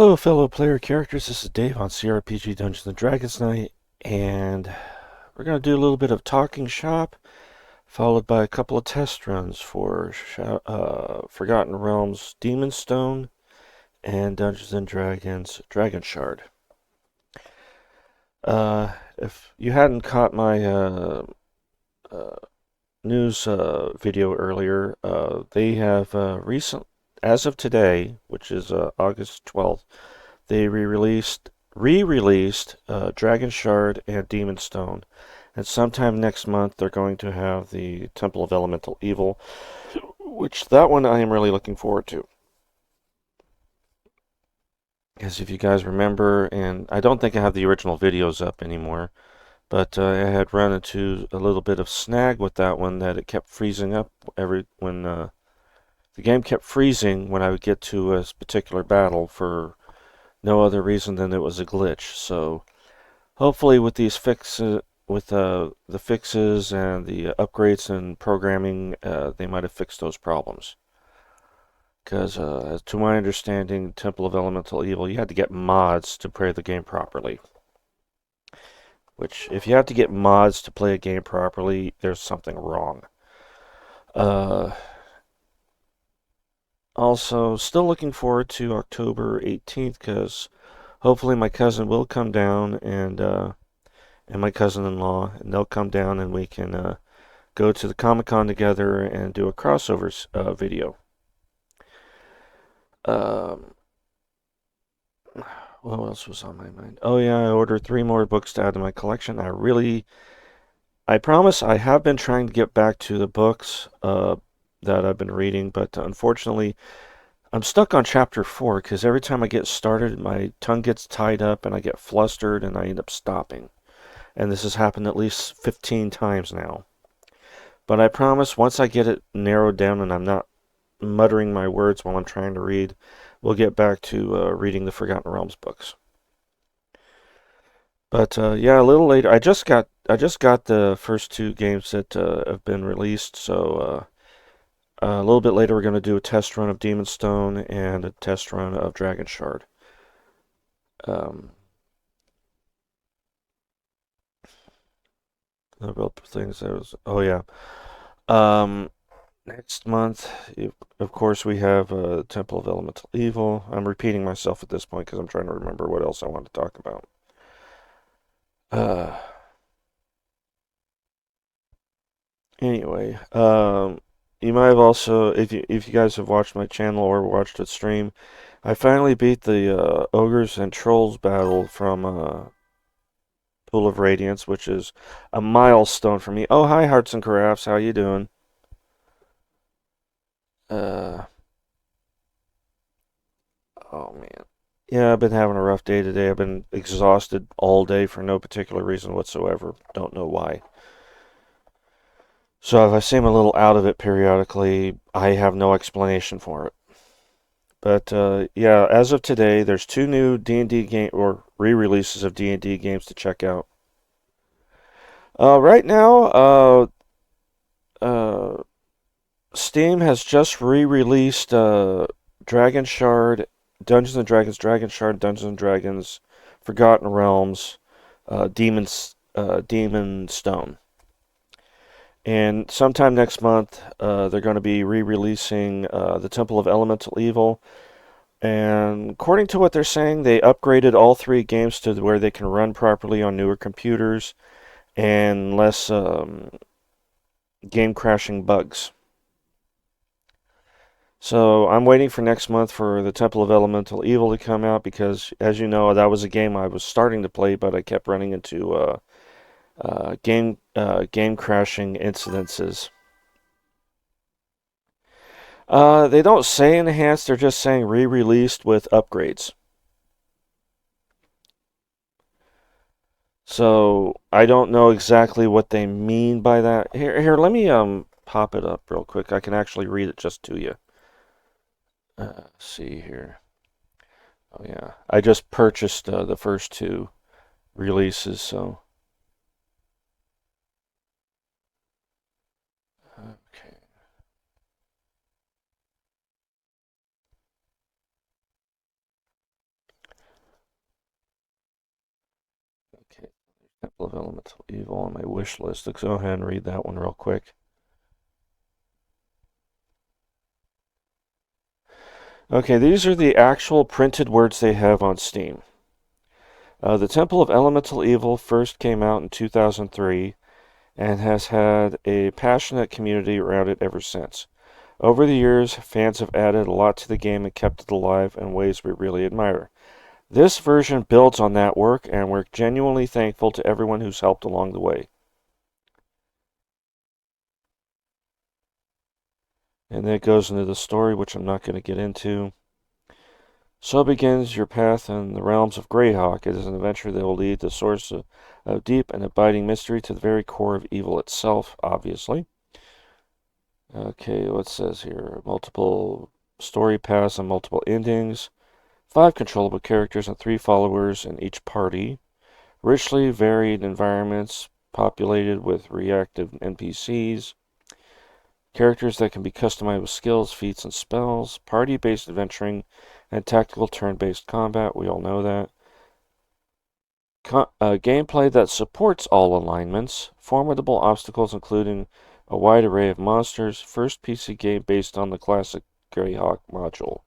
Hello, fellow player characters. This is Dave on CRPG Dungeons and Dragons Night, and we're going to do a little bit of talking shop, followed by a couple of test runs for Forgotten Realms Demon Stone and Dungeons and Dragons Dragon Shard. If you hadn't caught my uh, news video earlier, they have as of today, which is August 12th, they re-released Dragon Shard and Demon Stone, and sometime next month they're going to have the Temple of Elemental Evil, which that one I am really looking forward to. As if you guys remember, and I don't think I have the original videos up anymore, but I had run into a little bit of snag with that one that it kept freezing up when the game kept freezing when I would get to a particular battle for no other reason than it was a glitch. So hopefully with these fixes, with the fixes and the upgrades and programming, they might have fixed those problems. Because to my understanding, Temple of Elemental Evil, you had to get mods to play the game properly. Which, if you have to get mods to play a game properly, there's something wrong. Uh, Also, still looking forward to October 18th because hopefully my cousin will come down and my cousin-in-law, and they'll come down and we can go to the Comic-Con together and do a crossovers video. Um, what else was on my mind? Oh yeah, I ordered 3 more books to add to my collection. I promise I have been trying to get back to the books that I've been reading, but unfortunately I'm stuck on chapter 4 because every time I get started, my tongue gets tied up and I get flustered and I end up stopping. And this has happened at least 15 times now. But I promise once I get it narrowed down and I'm not muttering my words while I'm trying to read, we'll get back to reading the Forgotten Realms books. But yeah, a little later, I just got the first 2 games that have been released. So a little bit later, we're going to do a test run of Demon Stone and a test run of Dragon Shard. Um, about things that was. Oh yeah. Um, Next month, of course, we have Temple of Elemental Evil. I'm repeating myself at this point because I'm trying to remember what else I want to talk about. Uh, anyway, you might have also, if you guys have watched my channel or watched it stream, I finally beat the Ogres and Trolls battle from Pool of Radiance, which is a milestone for me. Oh, hi, Hearts and Carafes. How you doing? Uh, oh man. Yeah, I've been having a rough day today. I've been exhausted all day for no particular reason whatsoever. Don't know why. So if I seem a little out of it periodically, I have no explanation for it. But yeah, as of today, there's 2 new D&D game or re-releases of D&D games to check out. Right now, uh, Steam has just re-released Dragon Shard, Dungeons and Dragons, Dragon Shard, Dungeons and Dragons, Forgotten Realms, Demon Stone. And sometime next month, they're going to be re-releasing the Temple of Elemental Evil. And according to what they're saying, they upgraded all 3 games to where they can run properly on newer computers and less game crashing bugs. So I'm waiting for next month for the Temple of Elemental Evil to come out because, as you know, that was a game I was starting to play, but I kept running into game crashing incidences. They don't say enhanced; they're just saying re-released with upgrades. So I don't know exactly what they mean by that. Here, let me pop it up real quick. I can actually read it just to you. See here. Oh yeah, I just purchased the first 2 releases, so okay. Okay, Temple of Elemental Evil on my wish list. Let's go ahead and read that one real quick. Okay, these are the actual printed words they have on Steam. The Temple of Elemental Evil first came out in 2003 and has had a passionate community around it ever since. Over the years, fans have added a lot to the game and kept it alive in ways we really admire. This version builds on that work, and we're genuinely thankful to everyone who's helped along the way. And then it goes into the story, which I'm not going to get into. So begins your path in the realms of Greyhawk. It is an adventure that will lead the source of deep and abiding mystery to the very core of evil itself, obviously. Okay, what says here? Multiple story paths and multiple endings. 5 controllable characters and 3 followers in each party. Richly varied environments populated with reactive NPCs. Characters that can be customized with skills, feats, and spells. Party-based adventuring and tactical turn-based combat. We all know that. Gameplay that supports all alignments. Formidable obstacles including a wide array of monsters. First PC game based on the classic Greyhawk module.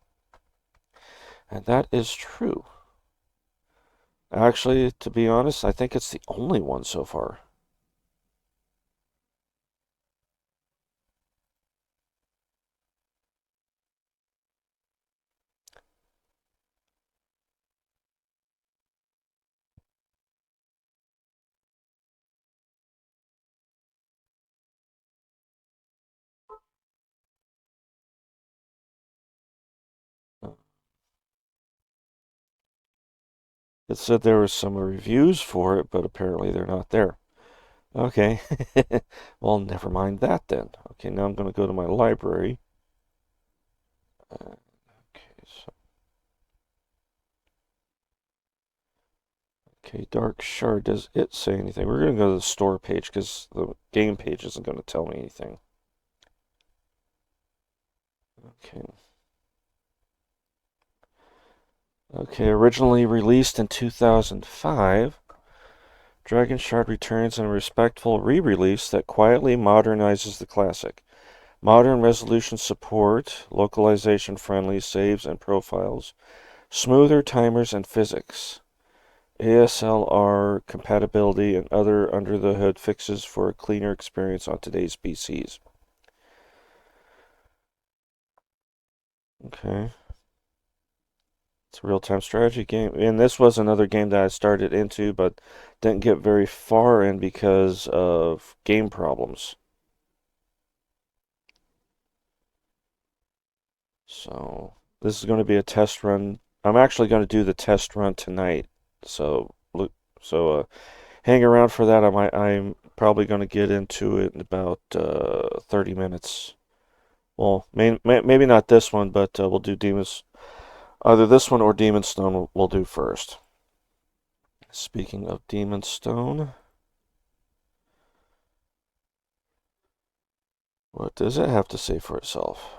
And that is true. Actually, to be honest, I think it's the only one so far. It said there were some reviews for it, but apparently they're not there. Okay. Well, never mind that then. Okay, now I'm going to go to my library. Okay, so. Okay, Dark Shard. Does it say anything? We're going to go to the store page because the game page isn't going to tell me anything. Okay. Okay, originally released in 2005, Dragon Shard returns in a respectful re-release that quietly modernizes the classic. Modern resolution support, localization friendly saves and profiles, smoother timers and physics, ASLR compatibility, and other under the hood fixes for a cleaner experience on today's PCs. Okay. It's a real-time strategy game. And this was another game that I started into but didn't get very far in because of game problems. So this is going to be a test run. I'm actually going to do the test run tonight. So look, hang around for that. I'm probably going to get into it in about 30 minutes. Well, maybe not this one, but we'll do Demons. Either this one or Demon Stone we'll do first. Speaking of Demon Stone, what does it have to say for itself?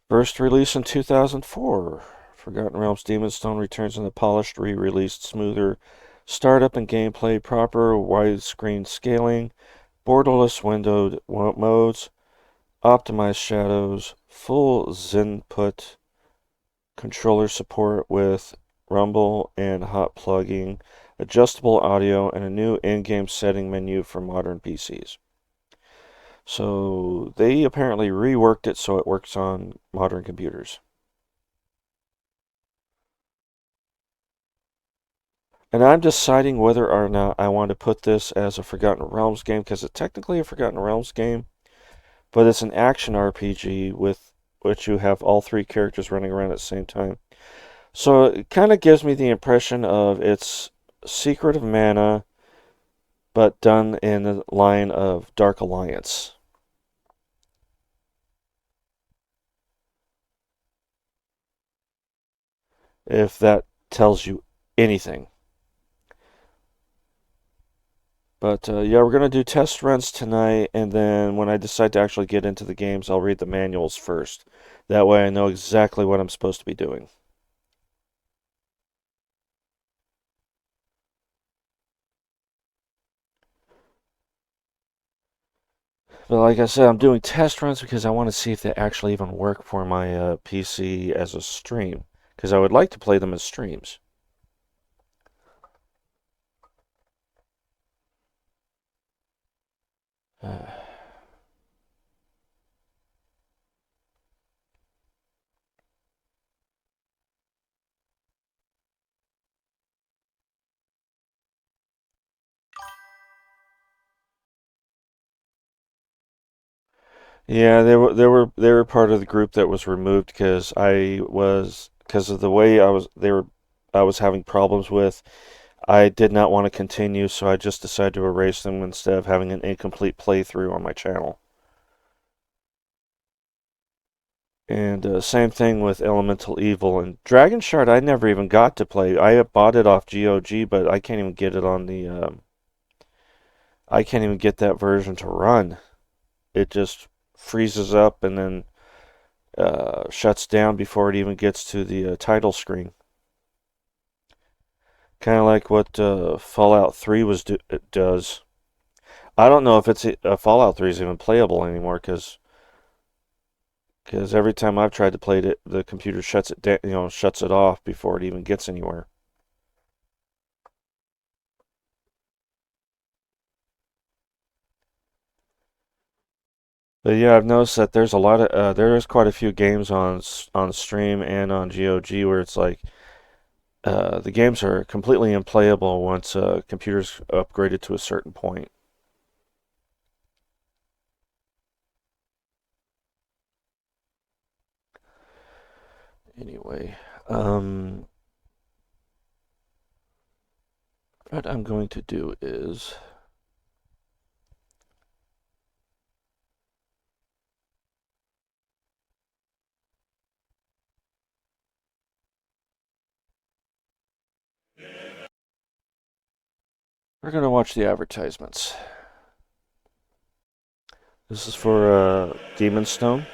First release in 2004. Forgotten Realms Demon Stone returns in a polished, re-released, smoother startup and gameplay, proper widescreen scaling, borderless windowed modes, optimized shadows, full Zenput controller support with rumble and hot plugging, adjustable audio, and a new in-game setting menu for modern PCs. So they apparently reworked it so it works on modern computers. And I'm deciding whether or not I want to put this as a Forgotten Realms game, because it's technically a Forgotten Realms game, but it's an action RPG with which you have all 3 characters running around at the same time. So it kind of gives me the impression of it's Secret of Mana, but done in the line of Dark Alliance. If that tells you anything. But yeah, we're going to do test runs tonight, and then when I decide to actually get into the games, I'll read the manuals first. That way I know exactly what I'm supposed to be doing. But like I said, I'm doing test runs because I want to see if they actually even work for my PC as a stream. Because I would like to play them as streams. Yeah, they were part of the group that was removed because of the way I was having problems with. I did not want to continue, so I just decided to erase them instead of having an incomplete playthrough on my channel. And same thing with Elemental Evil and Dragon Shard. I never even got to play. I bought it off GOG, but I can't even get it on the. I can't even get that version to run. It just freezes up and then shuts down before it even gets to the title screen. Kind of like what Fallout 3 it does. I don't know if Fallout 3 is even playable anymore because every time I've tried to play it, the computer shuts it down, shuts it off before it even gets anywhere. But yeah, I've noticed that there is quite a few games on stream and on GOG where it's like the games are completely unplayable once computers upgraded to a certain point. Anyway, what I'm going to do is we're going to watch the advertisements. This is for Demon Stone.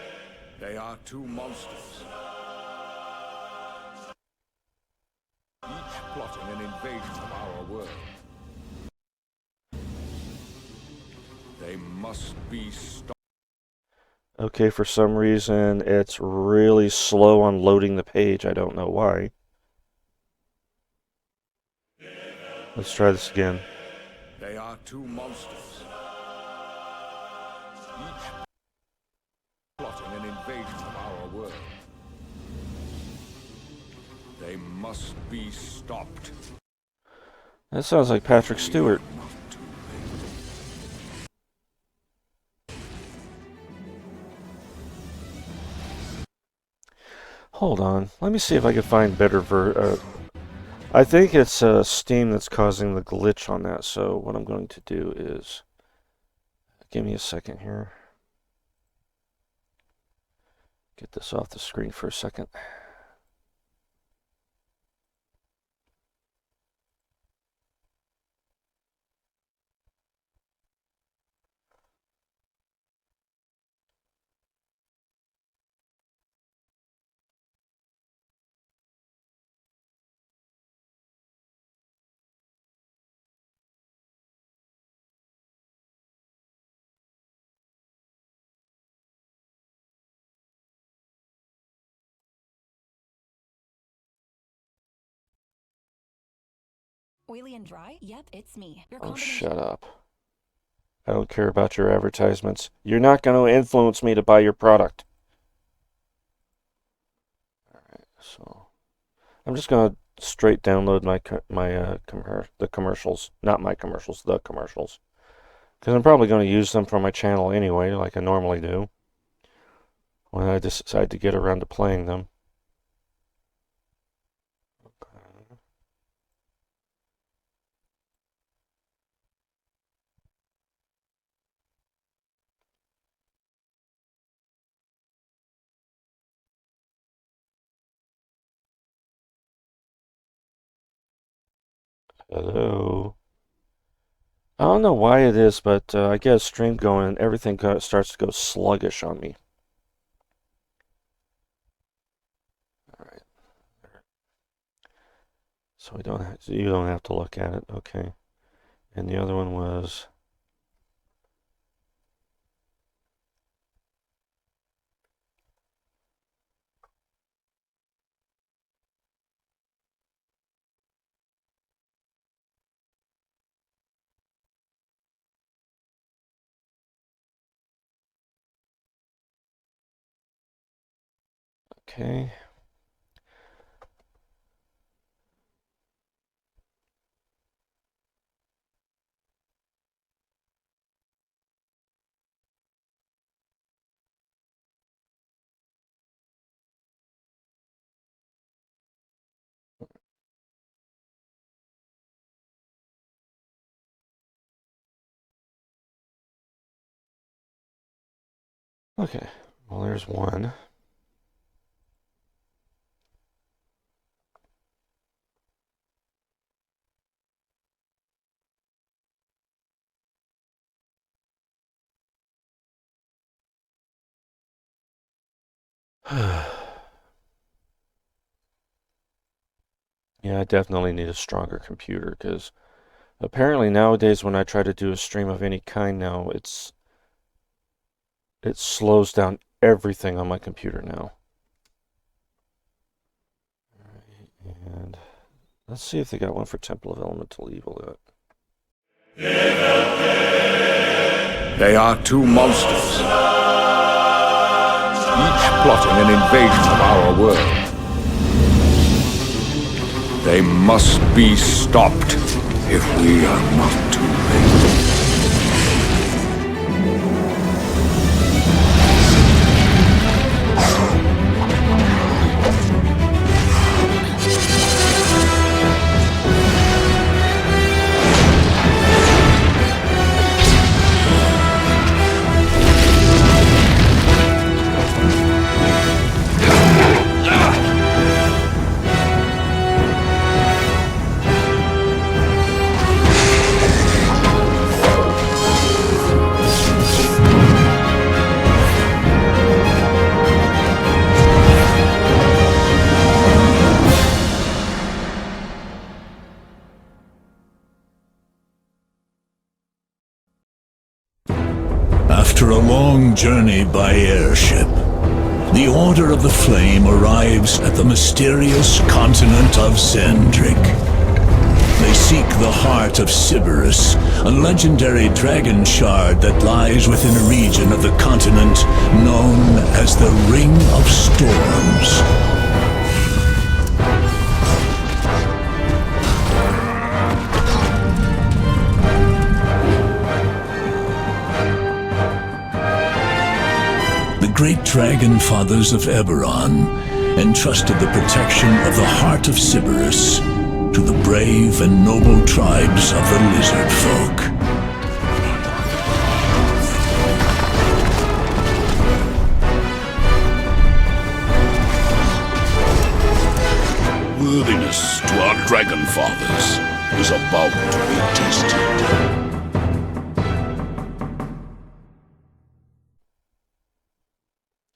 They are two monsters, each plotting an invasion of our world. They must be stopped. Okay, for some reason it's really slow on loading the page. I don't know why. Let's try this again. They are two monsters, each plotting an invasion of our world. They must be stopped. That sounds like Patrick Stewart. Hold on. Let me see if I can find I think it's Steam that's causing the glitch on that. So what I'm going to do is give me a second here. Get this off the screen for a second. Oily and dry? Yep, it's me. Oh, shut up. I don't care about your advertisements. You're not going to influence me to buy your product. Alright, so I'm just going to straight download the commercials. Not my commercials, the commercials. Because I'm probably going to use them for my channel anyway, like I normally do, when I decide to get around to playing them. Hello. I don't know why it is, but I get a stream going and everything starts to go sluggish on me. All right. So you don't have to look at it. Okay. And the other one was Okay. Okay. Well, there's one. Yeah, I definitely need a stronger computer because apparently nowadays when I try to do a stream of any kind now, it slows down everything on my computer now. And let's see if they got one for Temple of Elemental Evil yet. They are two monsters, each plotting an invasion of our world. They must be stopped if we are not too late. After a long journey by airship, the Order of the Flame arrives at the mysterious continent of Zendrik. They seek the heart of Sybaris, a legendary dragon shard that lies within a region of the continent known as the Ring of Storms. The great dragon fathers of Eberron entrusted the protection of the heart of Sybaris to the brave and noble tribes of the lizard folk. Worthiness to our dragon fathers is about to be tested.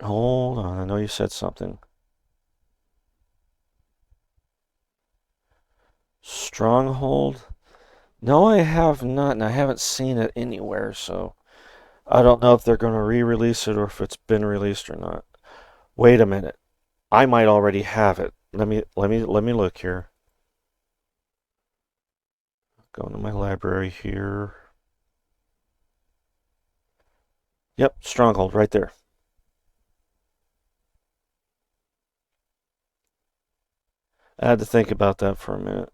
Hold on, I know you said something. Stronghold? No, I have not, and I haven't seen it anywhere, so I don't know if they're going to re-release it or if it's been released or not. Wait a minute. I might already have it. Let me look here. Go into my library here. Yep, Stronghold right there. I had to think about that for a minute.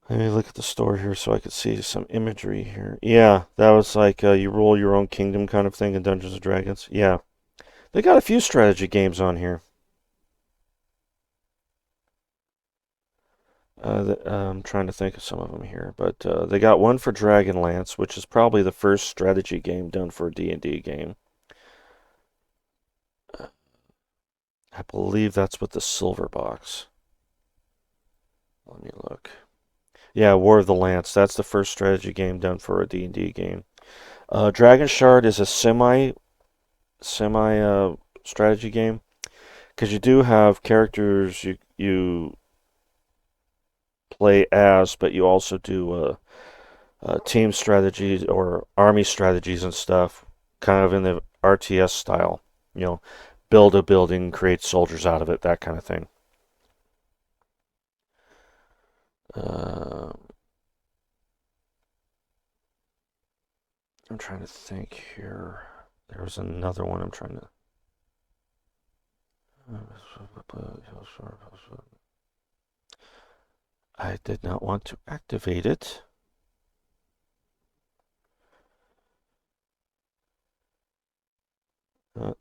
Let me look at the store here so I could see some imagery here. Yeah, that was like you rule your own kingdom kind of thing in Dungeons and Dragons. Yeah, they got a few strategy games on here. I'm trying to think of some of them here, but they got one for Dragonlance, which is probably the first strategy game done for a D&D game. I believe that's with the silver box. Let me look. Yeah, War of the Lance. That's the first strategy game done for a D&D game. Dragon Shard is a semi strategy game because you do have characters you play as, but you also do team strategies or army strategies and stuff, kind of in the RTS style. You know, build a building, create soldiers out of it, that kind of thing. Uh, I'm trying to think here. There was another one I'm trying to. I did not want to activate it.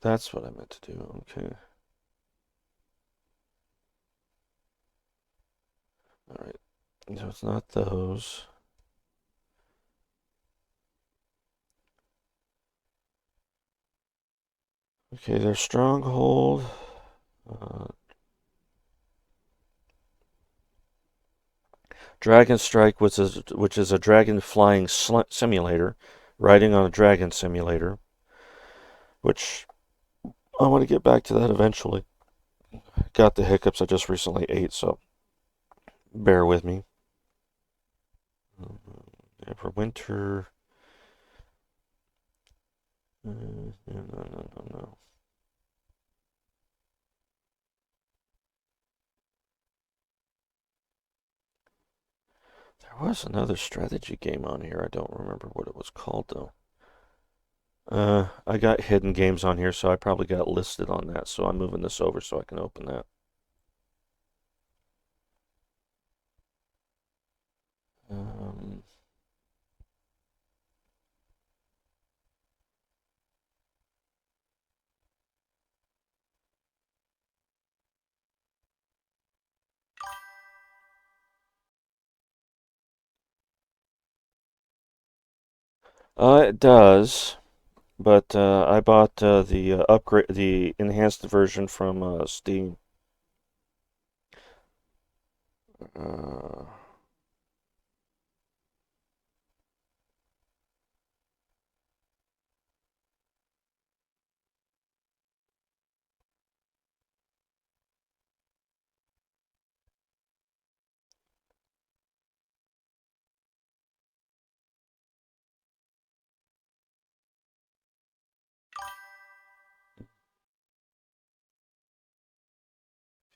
That's what I meant to do. Okay. All right. So it's not those. Okay, there's Stronghold. Uh, Dragon Strike, which is a dragon flying simulator, riding on a dragon simulator, which I want to get back to that eventually. Got the hiccups. I just recently ate, so bear with me. Winter. No, no, no, no. There was another strategy game on here. I don't remember what it was called though. I got hidden games on here, so I probably got listed on that. So I'm moving this over so I can open that. Um, it does, but I bought the upgrade, the enhanced version from Steam. Uh,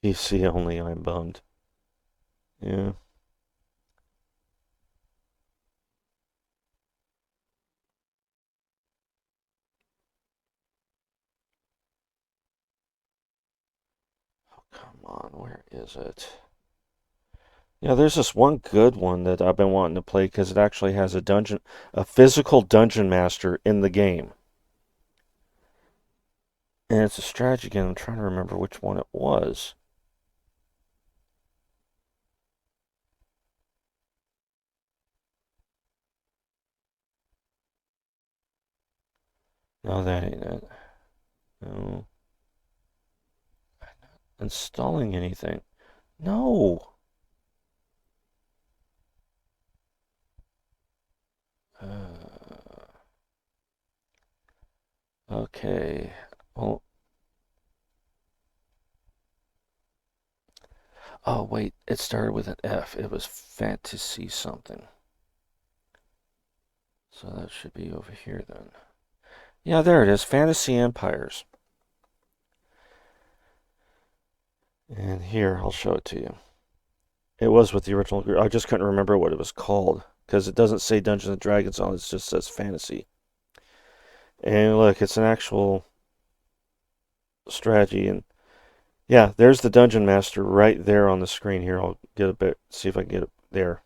PC only. I'm bummed. Yeah. Come on, where is it? Yeah, there's this one good one that I've been wanting to play because it actually has a physical dungeon master in the game. And it's a strategy game. I'm trying to remember which one it was. No, that ain't it. No. Installing anything. No. Okay. Well, oh, wait. It started with an F. It was fantasy something. So that should be over here then. Yeah, there it is. Fantasy Empires. And here, I'll show it to you. It was with the original group. I just couldn't remember what it was called because it doesn't say Dungeons and Dragons on it. It just says fantasy. And look, it's an actual strategy. And yeah, there's the Dungeon Master right there on the screen here. I'll get a bit, see if I can get it there.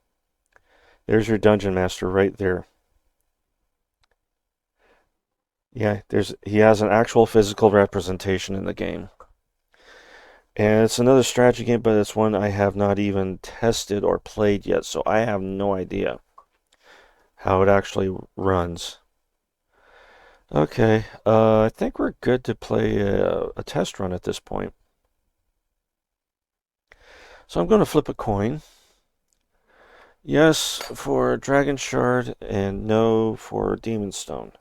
There's your Dungeon Master right there. Yeah, he has an actual physical representation in the game. And it's another strategy game, but it's one I have not even tested or played yet, so I have no idea how it actually runs. Okay, I think we're good to play a test run at this point. So I'm going to flip a coin. Yes for Dragon Shard and no for Demon Stone.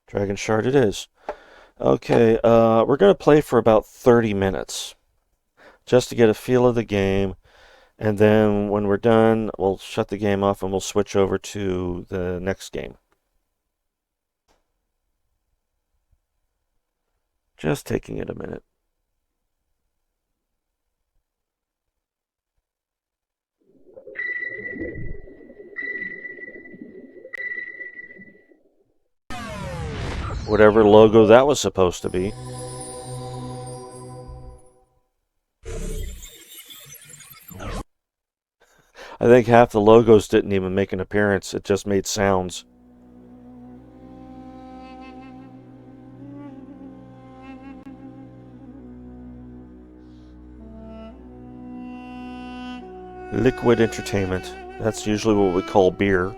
Dragon Shard it is. Okay, we're going to play for about 30 minutes just to get a feel of the game. And then when we're done, we'll shut the game off and we'll switch over to the next game. Just taking it a minute. whatever logo that was supposed to be. I think half the logos didn't even make an appearance, it just made sounds. Liquid entertainment. That's usually what we call beer.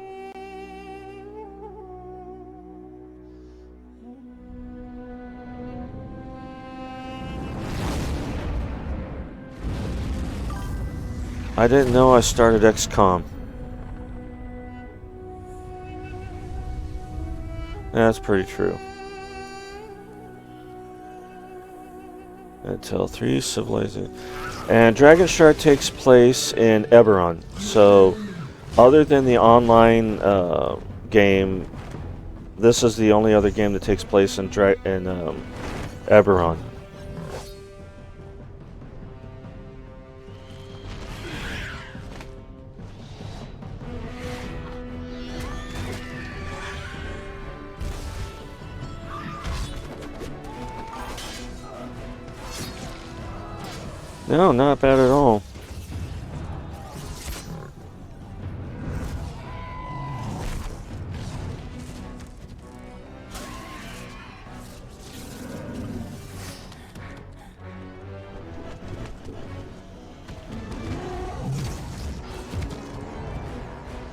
I didn't know I started XCOM. That's pretty true. Until 3 civilization. And Dragon Shard takes place in Eberron. So, other than the online game, this is the only other game that takes place in Eberron. No, not bad at all.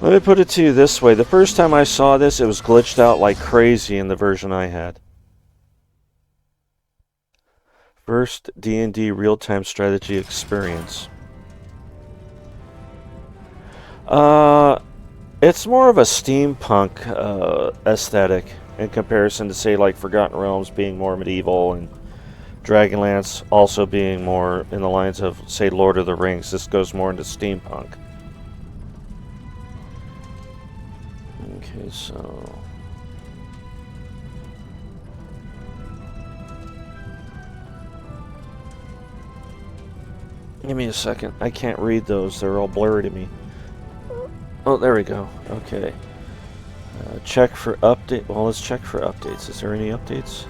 Let me put it to you this way. The first time I saw this, it was glitched out like crazy in the version I had. First D&D real-time strategy experience. It's more of a steampunk aesthetic in comparison to, say, like Forgotten Realms being more medieval and Dragonlance also being more in the lines of, say, Lord of the Rings. This goes more into steampunk. Okay, so... Give me a second. I can't read those. They're all blurry to me. Oh, there we go. Okay. Check for update. Well, let's check for updates. Is there any updates?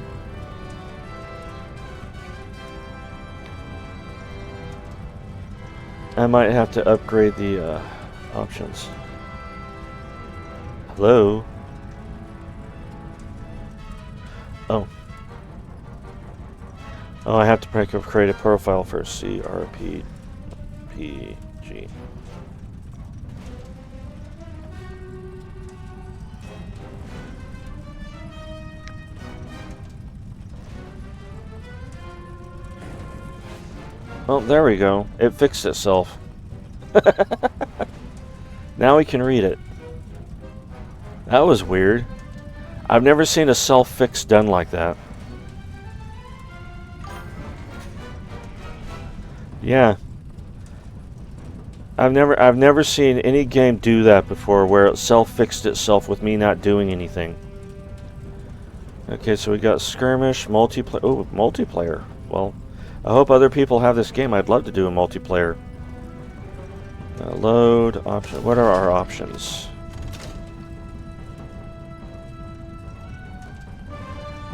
I might have to upgrade the options. Hello? Oh. Oh, I have to create a profile for CRPG. Oh, there we go. It fixed itself. Now we can read it. That was weird. I've never seen a self-fix done like that. Yeah. I've never seen any game do that before where it self-fixed itself with me not doing anything. Okay, so we got skirmish, multiplayer. Oh, multiplayer. Well, I hope other people have this game. I'd love to do a multiplayer. Load option. What are our options?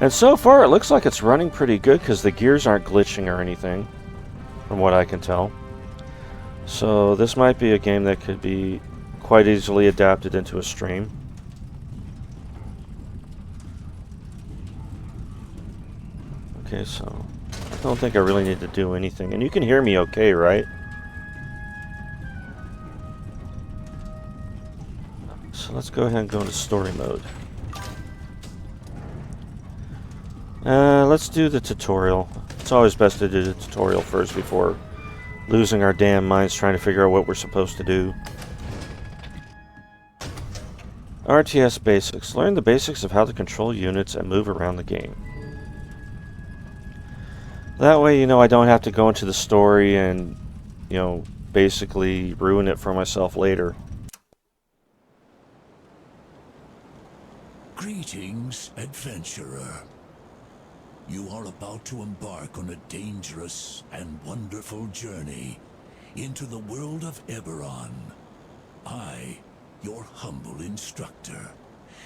And so far, it looks like it's running pretty good because the gears aren't glitching or anything, from what I can tell. So this might be a game that could be quite easily adapted into a stream. Okay, so I don't think I really need to do anything. And you can hear me okay, right? So let's go ahead and go into story mode. Let's do the tutorial. It's always best to do the tutorial first before losing our damn minds trying to figure out what we're supposed to do. RTS Basics. Learn the basics of how to control units and move around the game. That way, you know, I don't have to go into the story and, you know, basically ruin it for myself later. Greetings, adventurer. You are about to embark on a dangerous and wonderful journey into the world of Eberron. I, your humble instructor,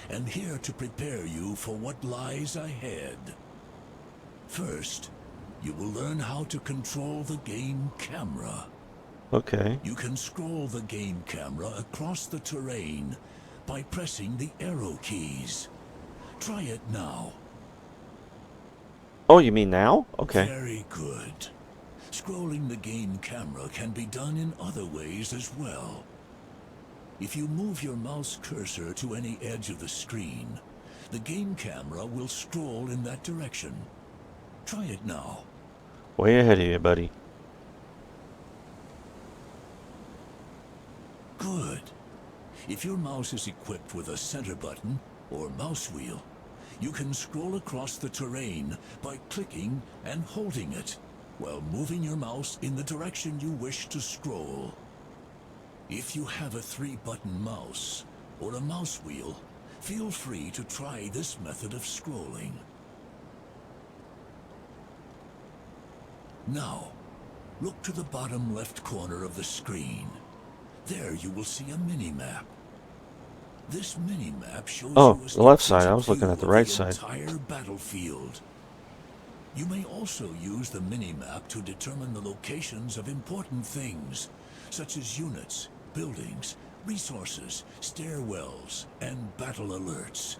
and here to prepare you for what lies ahead. First, you will learn how to control the game camera. Okay. You can scroll the game camera across the terrain by pressing the arrow keys. Try it now. Oh, you mean now? Okay. Very good. Scrolling the game camera can be done in other ways as well. If you move your mouse cursor to any edge of the screen, the game camera will scroll in that direction. Try it now. Way ahead of you, buddy. Good. If your mouse is equipped with a center button or mouse wheel, you can scroll across the terrain by clicking and holding it while moving your mouse in the direction you wish to scroll. If you have a 3-button mouse or a mouse wheel, feel free to try this method of scrolling. Now, look to the bottom left corner of the screen. There you will see a mini-map. This mini-map shows Oh, you a the left side. I strategic was looking view at the of right side. entire battlefield. You may also use the mini-map to determine the locations of important things, such as units, buildings, resources, stairwells, and battle alerts.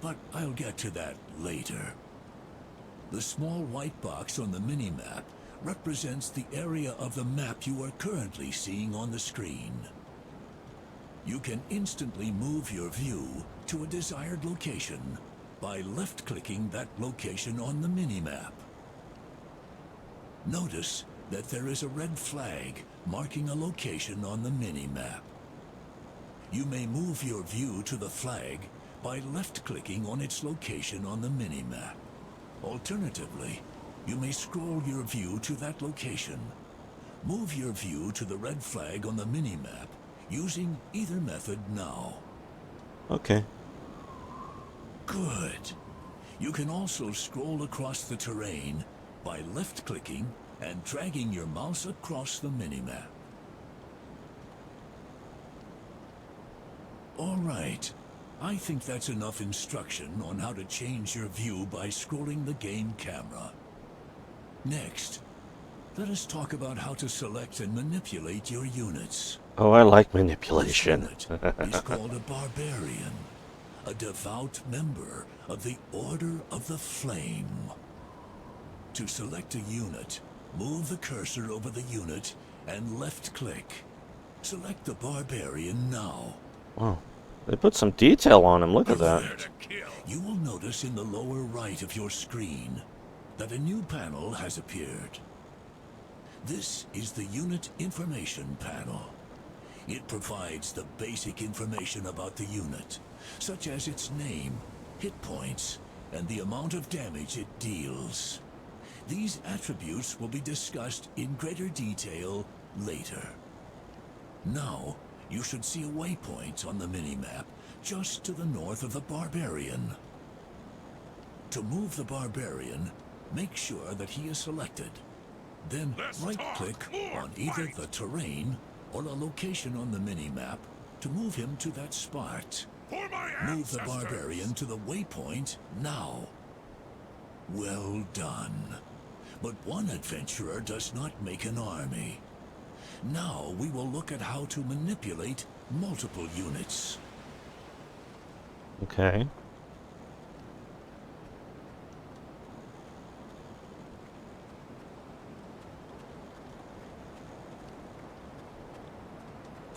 But I'll get to that later. The small white box on the mini-map represents the area of the map you are currently seeing on the screen. You can instantly move your view to a desired location by left-clicking that location on the mini-map. Notice that there is a red flag marking a location on the mini-map. You may move your view to the flag by left-clicking on its location on the mini-map. Alternatively, you may scroll your view to that location. Move your view to the red flag on the mini-map using either method now. Okay. Good. You can also scroll across the terrain by left-clicking and dragging your mouse across the minimap. All right. I think that's enough instruction on how to change your view by scrolling the game camera. Next, let us talk about how to select and manipulate your units. Oh, I like This manipulation. unit is called a barbarian, a devout member of the Order of the Flame. To select a unit, move the cursor over the unit and left-click. Select the barbarian now. Wow. They put some detail on him. Look at that. You will notice in the lower right of your screen that a new panel has appeared. This is the Unit Information panel. It provides the basic information about the unit, such as its name, hit points, and the amount of damage it deals. These attributes will be discussed in greater detail later. Now, you should see a waypoint on the minimap just to the north of the barbarian. To move the barbarian, make sure that he is selected. Then right-click on either the terrain or a location on the minimap to move him to that spot. Move the barbarian to the waypoint now. Well done. But one adventurer does not make an army. Now we will look at how to manipulate multiple units. Okay.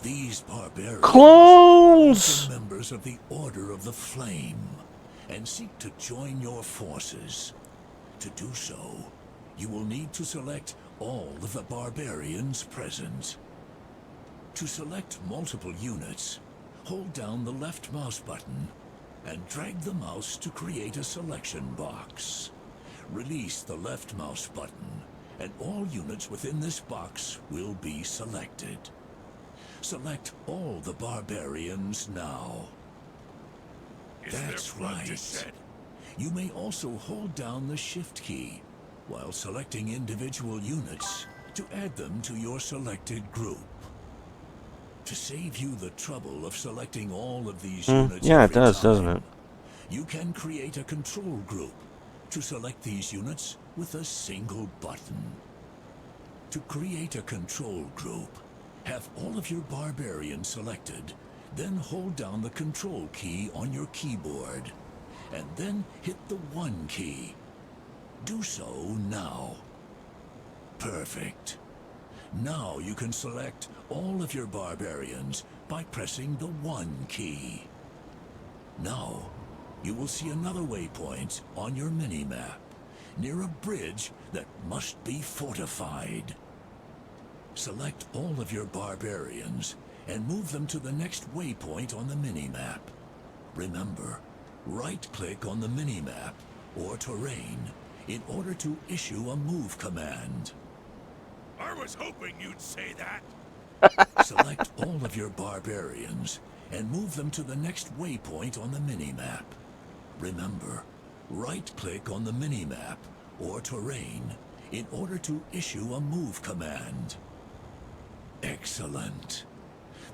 These barbarians Clones! are members of the Order of the Flame and seek to join your forces. To do so, you will need to select all of the barbarians present. To select multiple units, hold down the left mouse button and drag the mouse to create a selection box. Release the left mouse button and all units within this box will be selected. Select all the barbarians now. That's right. You may also hold down the Shift key while selecting individual units to add them to your selected group. To save you the trouble of selecting all of these units Yeah, it every does, doesn't time, it? you can create a control group to select these units with a single button. To create a control group, have all of your barbarians selected, then hold down the control key on your keyboard, and then hit the 1 key. Do so now. Perfect. Now you can select all of your barbarians by pressing the 1 key. Now, you will see another waypoint on your mini-map, near a bridge that must be fortified. Select all of your barbarians and move them to the next waypoint on the mini-map. Remember, right-click on the mini-map or terrain in order to issue a move command. I was hoping you'd say that. Select all of your barbarians and move them to the next waypoint on the mini-map. Remember, right-click on the mini-map or terrain in order to issue a move command. Excellent.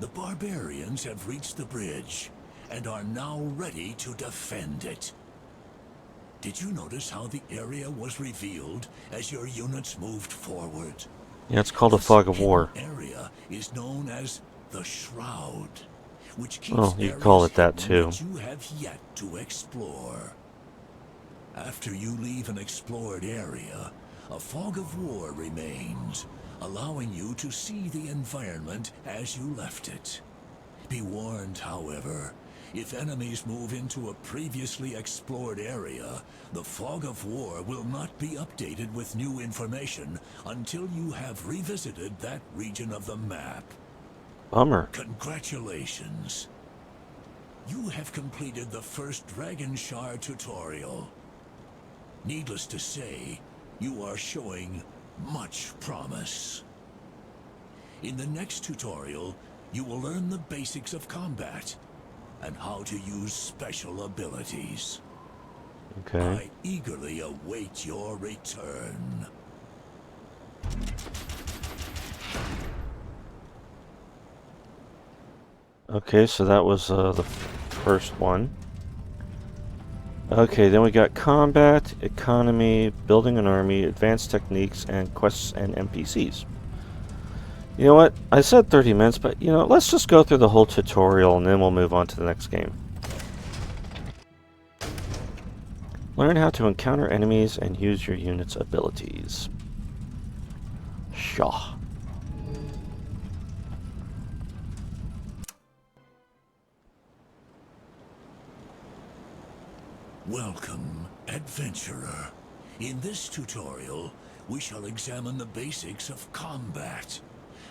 The barbarians have reached the bridge and are now ready to defend it. Did you notice how the area was revealed as your units moved forward? Yeah, it's called a This fog of hidden war. area is known as the Shroud, which keeps Well, you could areas call it that hidden too. that you have yet to explore. After you leave an explored area, a fog of war remains, allowing you to see the environment as you left it. Be warned, however, if enemies move into a previously explored area, the fog of war will not be updated with new information until you have revisited that region of the map. Bummer. Congratulations. You have completed the first Dragon Shard tutorial. Needless to say, you are showing much promise. In the next tutorial, you will learn the basics of combat and how to use special abilities. Okay. I eagerly await your return. Okay, so that was the first one. Okay, then we got combat, economy, building an army, advanced techniques, and quests and NPCs. You know what? I said 30 minutes, but you know, let's just go through the whole tutorial and then we'll move on to the next game. Learn how to encounter enemies and use your unit's abilities. Shaw. Welcome, adventurer. In this tutorial, we shall examine the basics of combat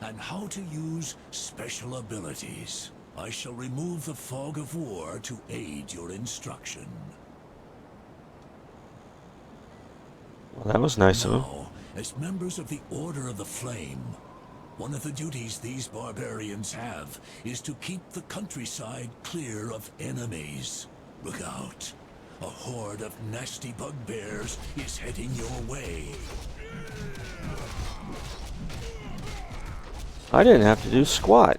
and how to use special abilities. I shall remove the fog of war to aid your instruction. Well, that was nice of him. Now, as members of the Order of the Flame, one of the duties these barbarians have is to keep the countryside clear of enemies. Look out. A horde of nasty bugbears is heading your way. I didn't have to do squat.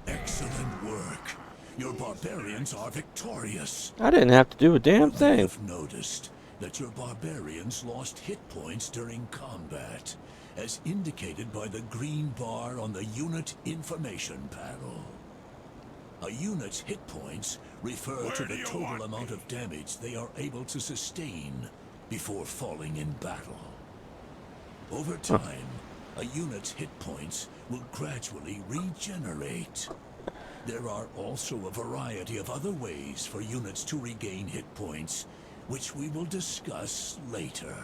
Excellent work. Your barbarians are victorious. I didn't have to do a damn You thing. have noticed that your barbarians lost hit points during combat, as indicated by the green bar on the unit information panel. A unit's hit points refer to the total amount of damage they are able to sustain before falling in battle. Over time, a unit's hit points will gradually regenerate. There are also a variety of other ways for units to regain hit points, which we will discuss later.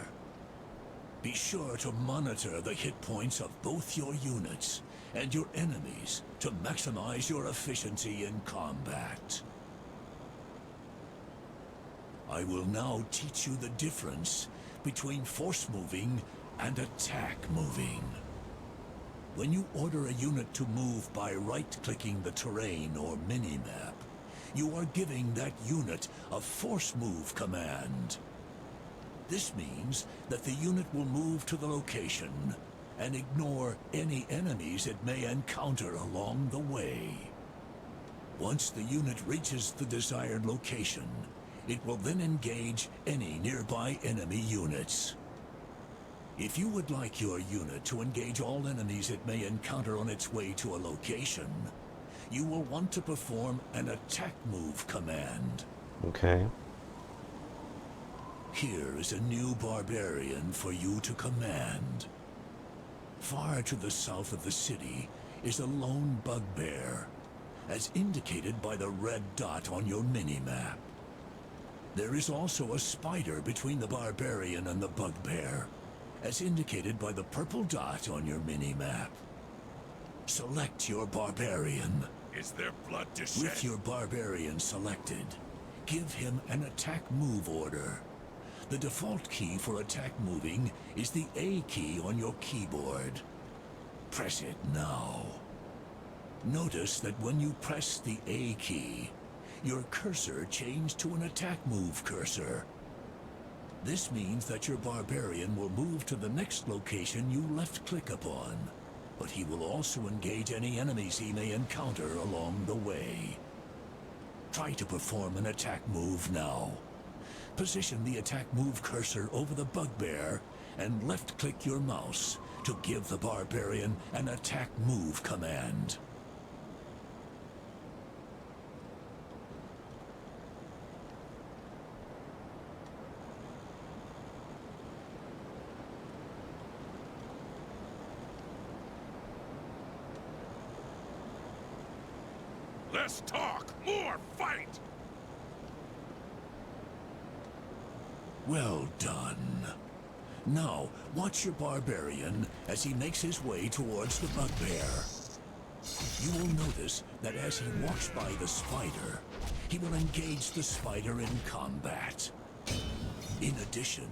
Be sure to monitor the hit points of both your units and your enemies to maximize your efficiency in combat. I will now teach you the difference between force moving and attack moving. When you order a unit to move by right-clicking the terrain or mini-map, you are giving that unit a force move command. This means that the unit will move to the location and ignore any enemies it may encounter along the way. Once the unit reaches the desired location, it will then engage any nearby enemy units. If you would like your unit to engage all enemies it may encounter on its way to a location, you will want to perform an attack move command. Okay. Here is a new barbarian for you to command. Far to the south of the city is a lone bugbear, as indicated by the red dot on your mini-map. There is also a spider between the barbarian and the bugbear, as indicated by the purple dot on your mini-map. Select your barbarian. Is there blood to shed? With your barbarian selected, give him an attack move order. The default key for attack moving is the A key on your keyboard. Press it now. Notice that when you press the A key, your cursor changed to an attack move cursor. This means that your barbarian will move to the next location you left-click upon, but he will also engage any enemies he may encounter along the way. Try to perform an attack move now. Position the attack move cursor over the bugbear and left-click your mouse to give the barbarian an attack move command. Less talk, more fight! Well done. Now, watch your barbarian as he makes his way towards the bugbear. You will notice that as he walks by the spider, he will engage the spider in combat. In addition,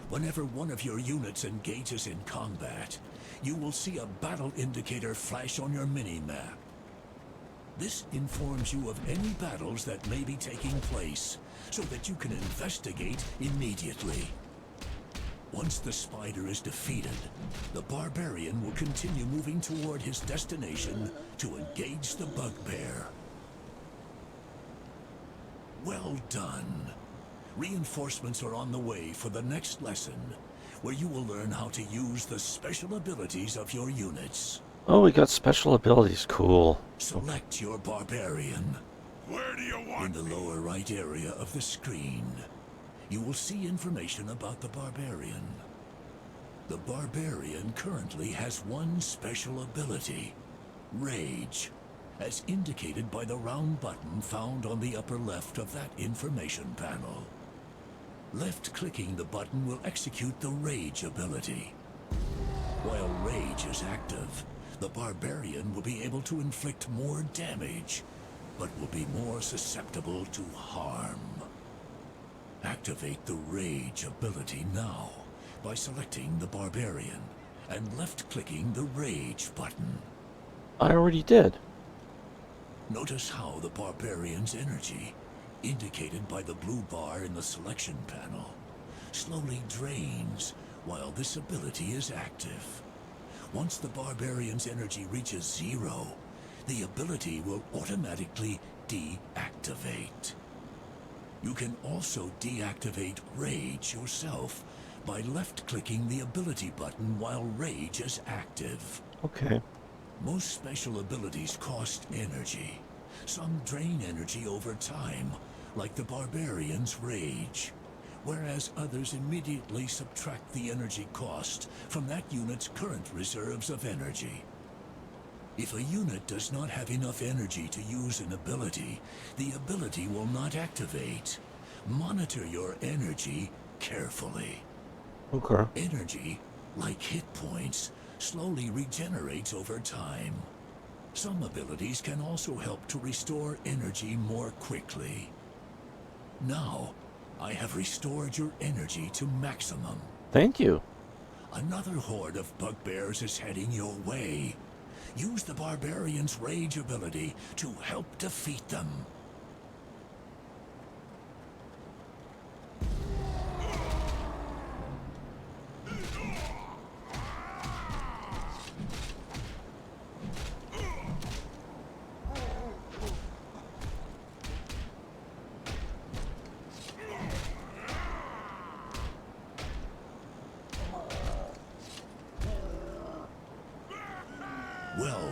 whenever one of your units engages in combat, you will see a battle indicator flash on your mini-map. This informs you of any battles that may be taking place, so that you can investigate immediately. Once the spider is defeated, the barbarian will continue moving toward his destination to engage the bugbear. Well done. Reinforcements are on the way for the next lesson, where you will learn how to use the special abilities of your units. Oh, we got special abilities. Cool. Select your barbarian. Where do you want In the me? lower right area of the screen, you will see information about the barbarian. The barbarian currently has one special ability, Rage, as indicated by the round button found on the upper left of that information panel. Left-clicking the button will execute the Rage ability. While Rage is active, the barbarian will be able to inflict more damage, but will be more susceptible to harm. Activate the Rage ability now by selecting the barbarian and left-clicking the Rage button. I already did. Notice how the barbarian's energy, indicated by the blue bar in the selection panel, slowly drains while this ability is active. Once the barbarian's energy reaches 0, the ability will automatically deactivate. You can also deactivate Rage yourself by left-clicking the ability button while Rage is active. Okay. Most special abilities cost energy. Some drain energy over time, like the barbarian's Rage, whereas others immediately subtract the energy cost from that unit's current reserves of energy. If a unit does not have enough energy to use an ability, the ability will not activate. Monitor your energy carefully. Okay. Energy, like hit points, slowly regenerates over time. Some abilities can also help to restore energy more quickly. Now, I have restored your energy to maximum. Thank you. Another horde of bugbears is heading your way. Use the barbarian's Rage ability to help defeat them.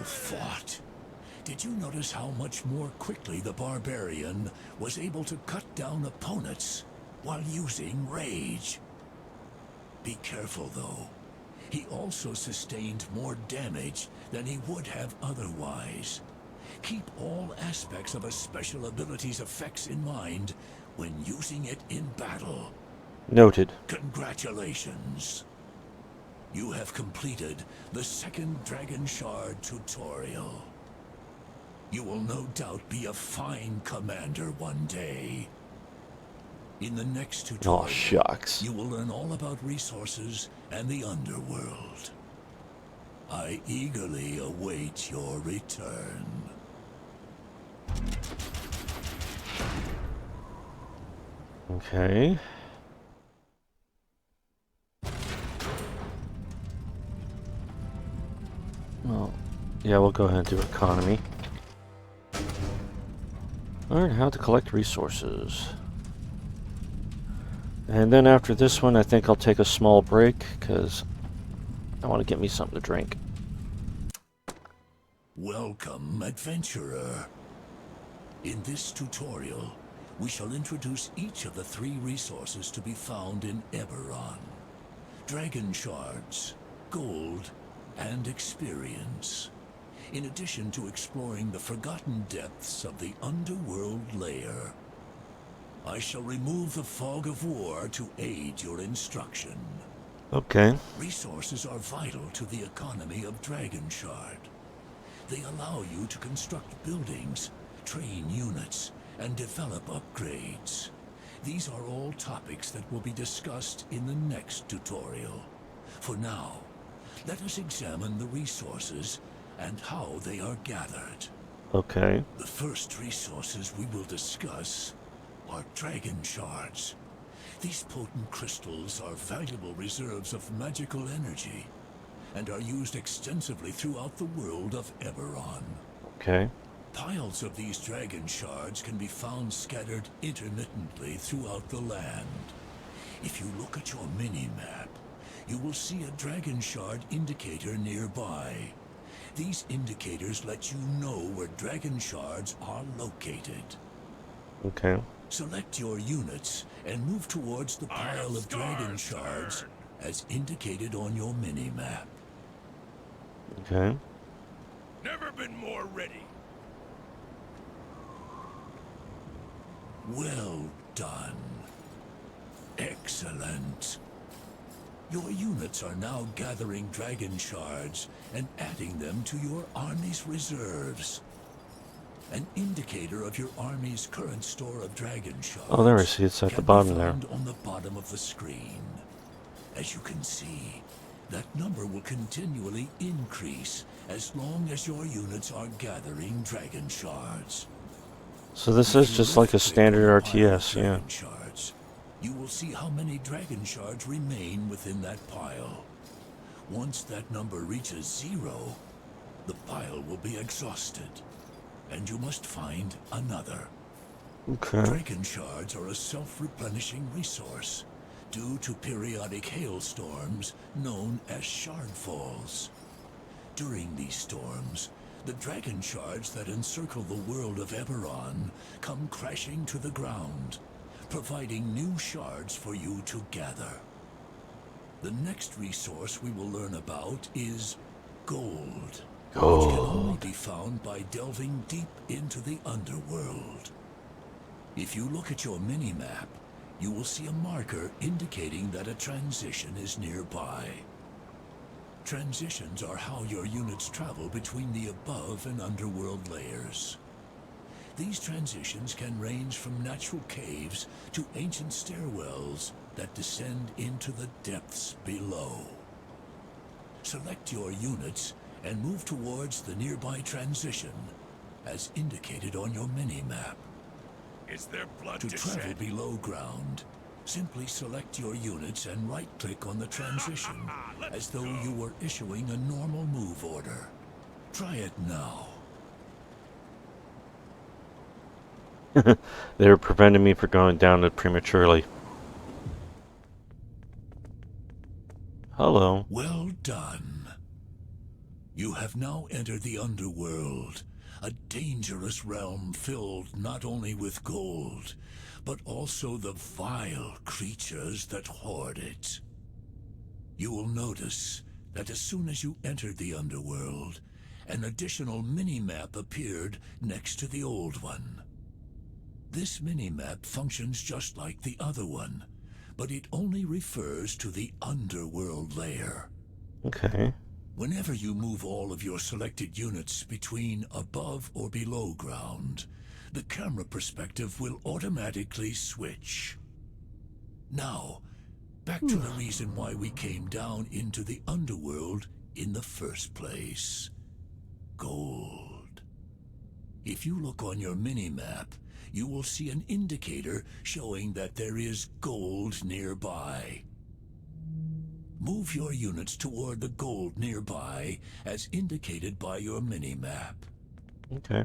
fought. Did you notice how much more quickly the barbarian was able to cut down opponents while using rage? Be careful though. He also sustained more damage than he would have otherwise. Keep all aspects of a special ability's effects in mind when using it in battle. Noted. Congratulations. You have completed the second Dragon Shard tutorial. You will no doubt be a fine commander one day. In the next tutorial, Oh, shucks. you will learn all about resources and the underworld. I eagerly await your return. Okay. Well, yeah, we'll go ahead and do economy. Learn how to collect resources. And then after this one, I think I'll take a small break, because I want to get me something to drink. Welcome, adventurer. In this tutorial, we shall introduce each of the 3 resources to be found in Eberron. Dragon Shards, Gold, and Experience. In addition to exploring the forgotten depths of the underworld layer. I shall remove the fog of war to aid your instruction. Okay. Resources are vital to the economy of Dragon Shard. They allow you to construct buildings, train units, and develop upgrades. These are all topics that will be discussed in the next tutorial. For now, let us examine the resources and how they are gathered. Okay. The first resources we will discuss are Dragon Shards. These potent crystals are valuable reserves of magical energy and are used extensively throughout the world of Eberron. Okay. Piles of these Dragon Shards can be found scattered intermittently throughout the land. If you look at your mini-map, you will see a Dragon Shard indicator nearby. These indicators let you know where Dragon Shards are located. Okay. Select your units and move towards the pile of Dragon Shards as indicated on your mini-map. Okay. Never been more ready. Well done. Excellent. Your units are now gathering Dragon Shards and adding them to your army's reserves. An indicator of your army's current store of Dragon Shards. Oh, there I see. It's at the bottom there. Can be found on the bottom of the screen. As you can see, that number will continually increase as long as your units are gathering Dragon Shards. So this is just like a standard RTS, yeah. Dragon Shards, you will see how many Dragon Shards remain within that pile. Once that number reaches 0, the pile will be exhausted, and you must find another. Okay. Dragon Shards are a self-replenishing resource due to periodic hailstorms known as shardfalls. During these storms, the Dragon Shards that encircle the world of Eberron come crashing to the ground, providing new shards for you to gather. The next resource we will learn about is gold, which can only be found by delving deep into the underworld. If you look at your mini-map, you will see a marker indicating that a transition is nearby. Transitions are how your units travel between the above and underworld layers. These transitions can range from natural caves to ancient stairwells that descend into the depths below. Select your units and move towards the nearby transition, as indicated on your mini-map. Is there blood To to travel shed? below ground, simply select your units and right-click on the transition, as though you were issuing a normal move order. Try it now. They were preventing me from going down it prematurely. Hello. Well done. You have now entered the underworld, a dangerous realm filled not only with gold, but also the vile creatures that hoard it. You will notice that as soon as you entered the underworld, an additional mini-map appeared next to the old one. This mini-map functions just like the other one, but it only refers to the underworld layer. Okay. Whenever you move all of your selected units between above or below ground, the camera perspective will automatically switch. Now, back to the reason why we came down into the underworld in the first place. Gold. If you look on your mini-map, you will see an indicator showing that there is gold nearby. Move your units toward the gold nearby, as indicated by your mini-map. Okay.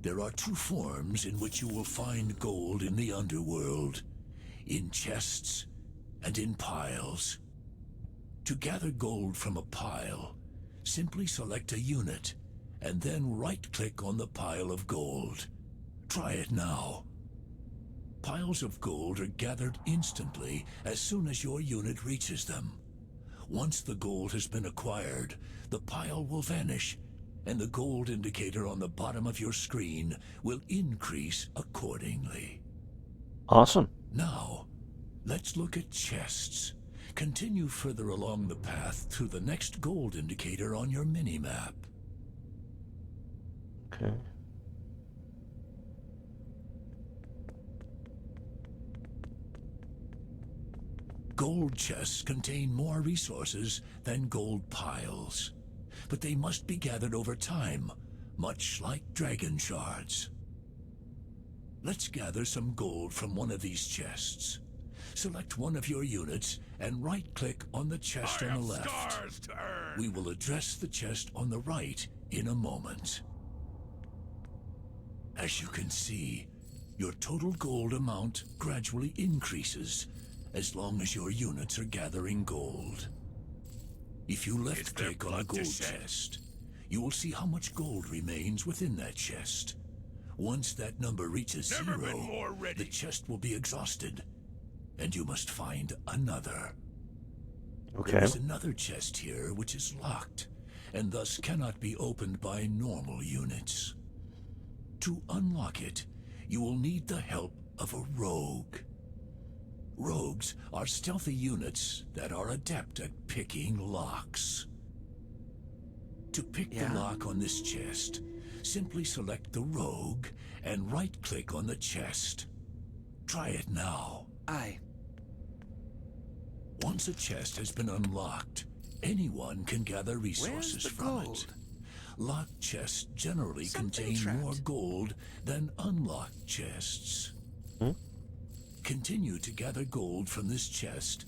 There are two forms in which you will find gold in the underworld: in chests and in piles. To gather gold from a pile, simply select a unit, and then right-click on the pile of gold. Try it now. Piles of gold are gathered instantly as soon as your unit reaches them. Once the gold has been acquired, the pile will vanish, and the gold indicator on the bottom of your screen will increase accordingly. Awesome. Now, let's look at chests. Continue further along the path to the next gold indicator on your mini-map. Okay. Gold chests contain more resources than gold piles, but they must be gathered over time, much like dragon shards. Let's gather some gold from one of these chests. Select one of your units and right-click on the chest on the left. We will address the chest on the right in a moment. As you can see, your total gold amount gradually increases as long as your units are gathering gold. If you left-click on a gold chest, you will see how much gold remains within that chest. Once that number reaches 0, the chest will be exhausted, and you must find another. Okay. There is another chest here which is locked, and thus cannot be opened by normal units. To unlock it, you will need the help of a rogue. Rogues are stealthy units that are adept at picking locks. To pick the lock on this chest, simply select the rogue and right-click on the chest. Try it now. Aye. Once a chest has been unlocked, anyone can gather resources from it. Locked chests generally contain more gold than unlocked chests. Continue to gather gold from this chest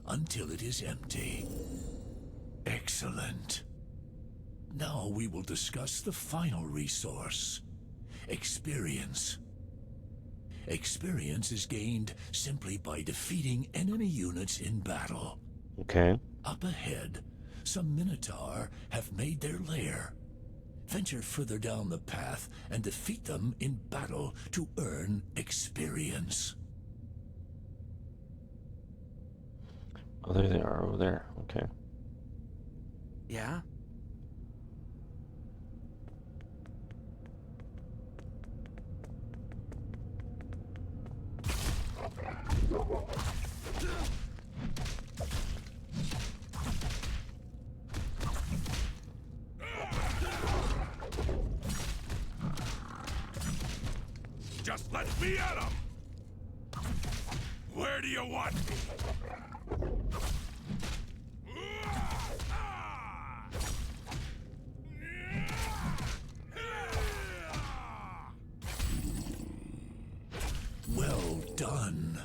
until it is empty. Excellent. Now we will discuss the final resource: experience. Experience is gained simply by defeating enemy units in battle. Okay. Up ahead, some Minotaur have made their lair. Venture further down the path and defeat them in battle to earn experience. Oh, there they are over there. Okay. Yeah? Just let me at him! Where do you want me? Well done.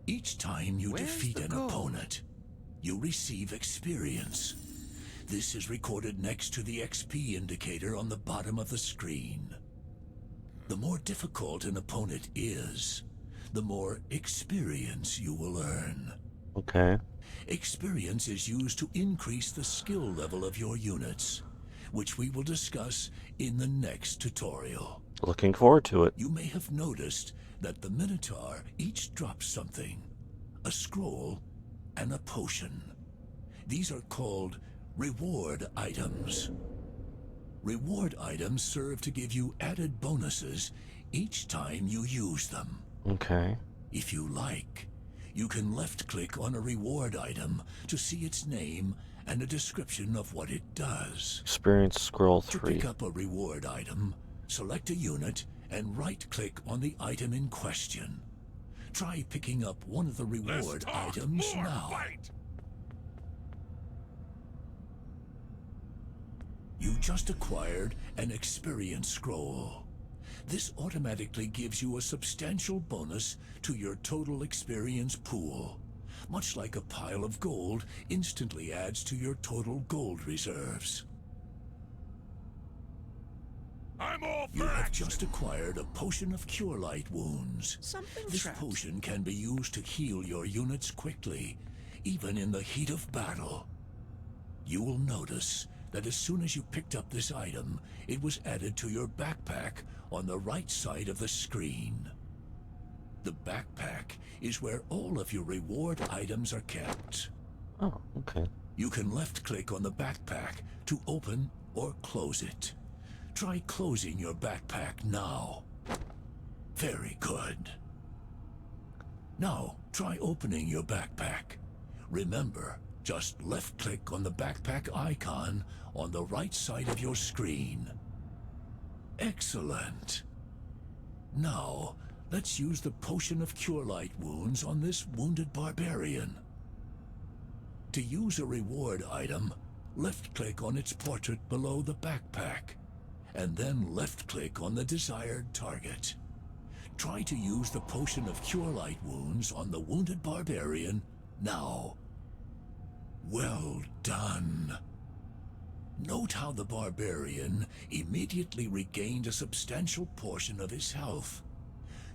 Each time you defeat an opponent, you receive experience. This is recorded next to the XP indicator on the bottom of the screen. The more difficult an opponent is, the more experience you will earn. Okay. Experience is used to increase the skill level of your units, which we will discuss in the next tutorial. Looking forward to it. You may have noticed that the Minotaur each drops something, a scroll and a potion. These are called reward items. Reward items serve to give you added bonuses each time you use them. Okay. If you like, you can left-click on a reward item to see its name and a description of what it does. Experience scroll To 3. pick up a reward item, select a unit and right-click on the item in question. Try picking up one of the reward items now. Fight. You just acquired an experience scroll. This automatically gives you a substantial bonus to your total experience pool. Much like a pile of gold instantly adds to your total gold reserves. I'm all You have facts. just acquired a potion of cure light wounds. Something This trapped. potion can be used to heal your units quickly, even in the heat of battle. You will notice that as soon as you picked up this item, it was added to your backpack on the right side of the screen. The backpack is where all of your reward items are kept. Oh, okay. You can left-click on the backpack to open or close it. Try closing your backpack now. Very good. Now, try opening your backpack. Remember, just left-click on the backpack icon on the right side of your screen. Excellent. Now, let's use the Potion of Cure Light Wounds on this wounded barbarian. To use a reward item, left-click on its portrait below the backpack, and then left-click on the desired target. Try to use the Potion of Cure Light Wounds on the wounded barbarian now. Well done. Note how the barbarian immediately regained a substantial portion of his health.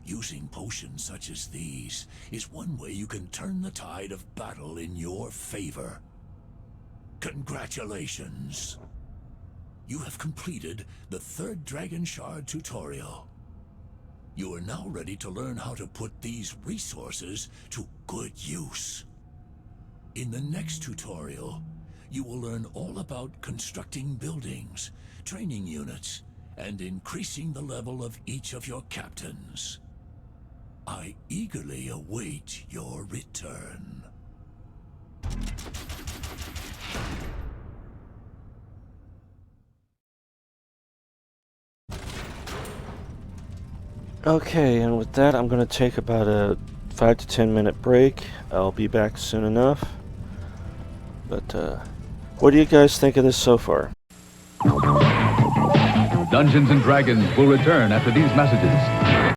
Using potions such as these is one way you can turn the tide of battle in your favor. Congratulations! You have completed the 3rd Dragon Shard tutorial. You are now ready to learn how to put these resources to good use. In the next tutorial, you will learn all about constructing buildings, training units, and increasing the level of each of your captains. I eagerly await your return. Okay, and with that, I'm going to take about a 5 to 10 minute break. I'll be back soon enough. But, what do you guys think of this so far? Dungeons and Dragons will return after these messages.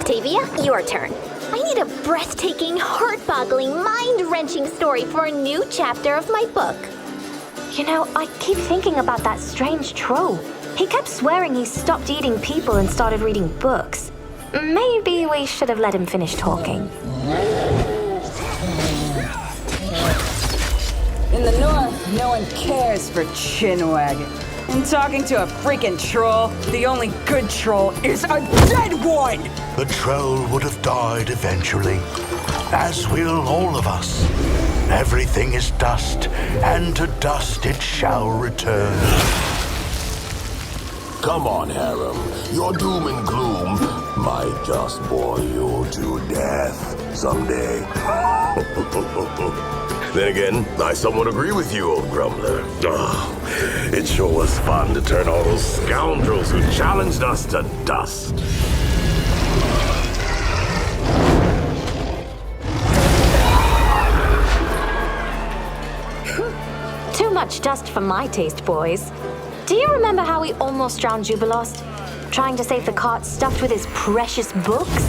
Octavia, your turn. I need a breathtaking, heart-boggling, mind-wrenching story for a new chapter of my book. You know, I keep thinking about that strange troll. He kept swearing he stopped eating people and started reading books. Maybe we should have let him finish talking. In the north, no one cares for chinwag. And talking to a freaking troll, the only good troll is a dead one! The troll would have died eventually, as will all of us. Everything is dust, and to dust it shall return. Come on, Harem. Your doom and gloom might just bore you to death someday. Then again, I somewhat agree with you, old grumbler. It sure was fun to turn all those scoundrels who challenged us to dust. Too much dust for my taste, boys. Do you remember how we almost drowned Jubilost? Trying to save the cart stuffed with his precious books?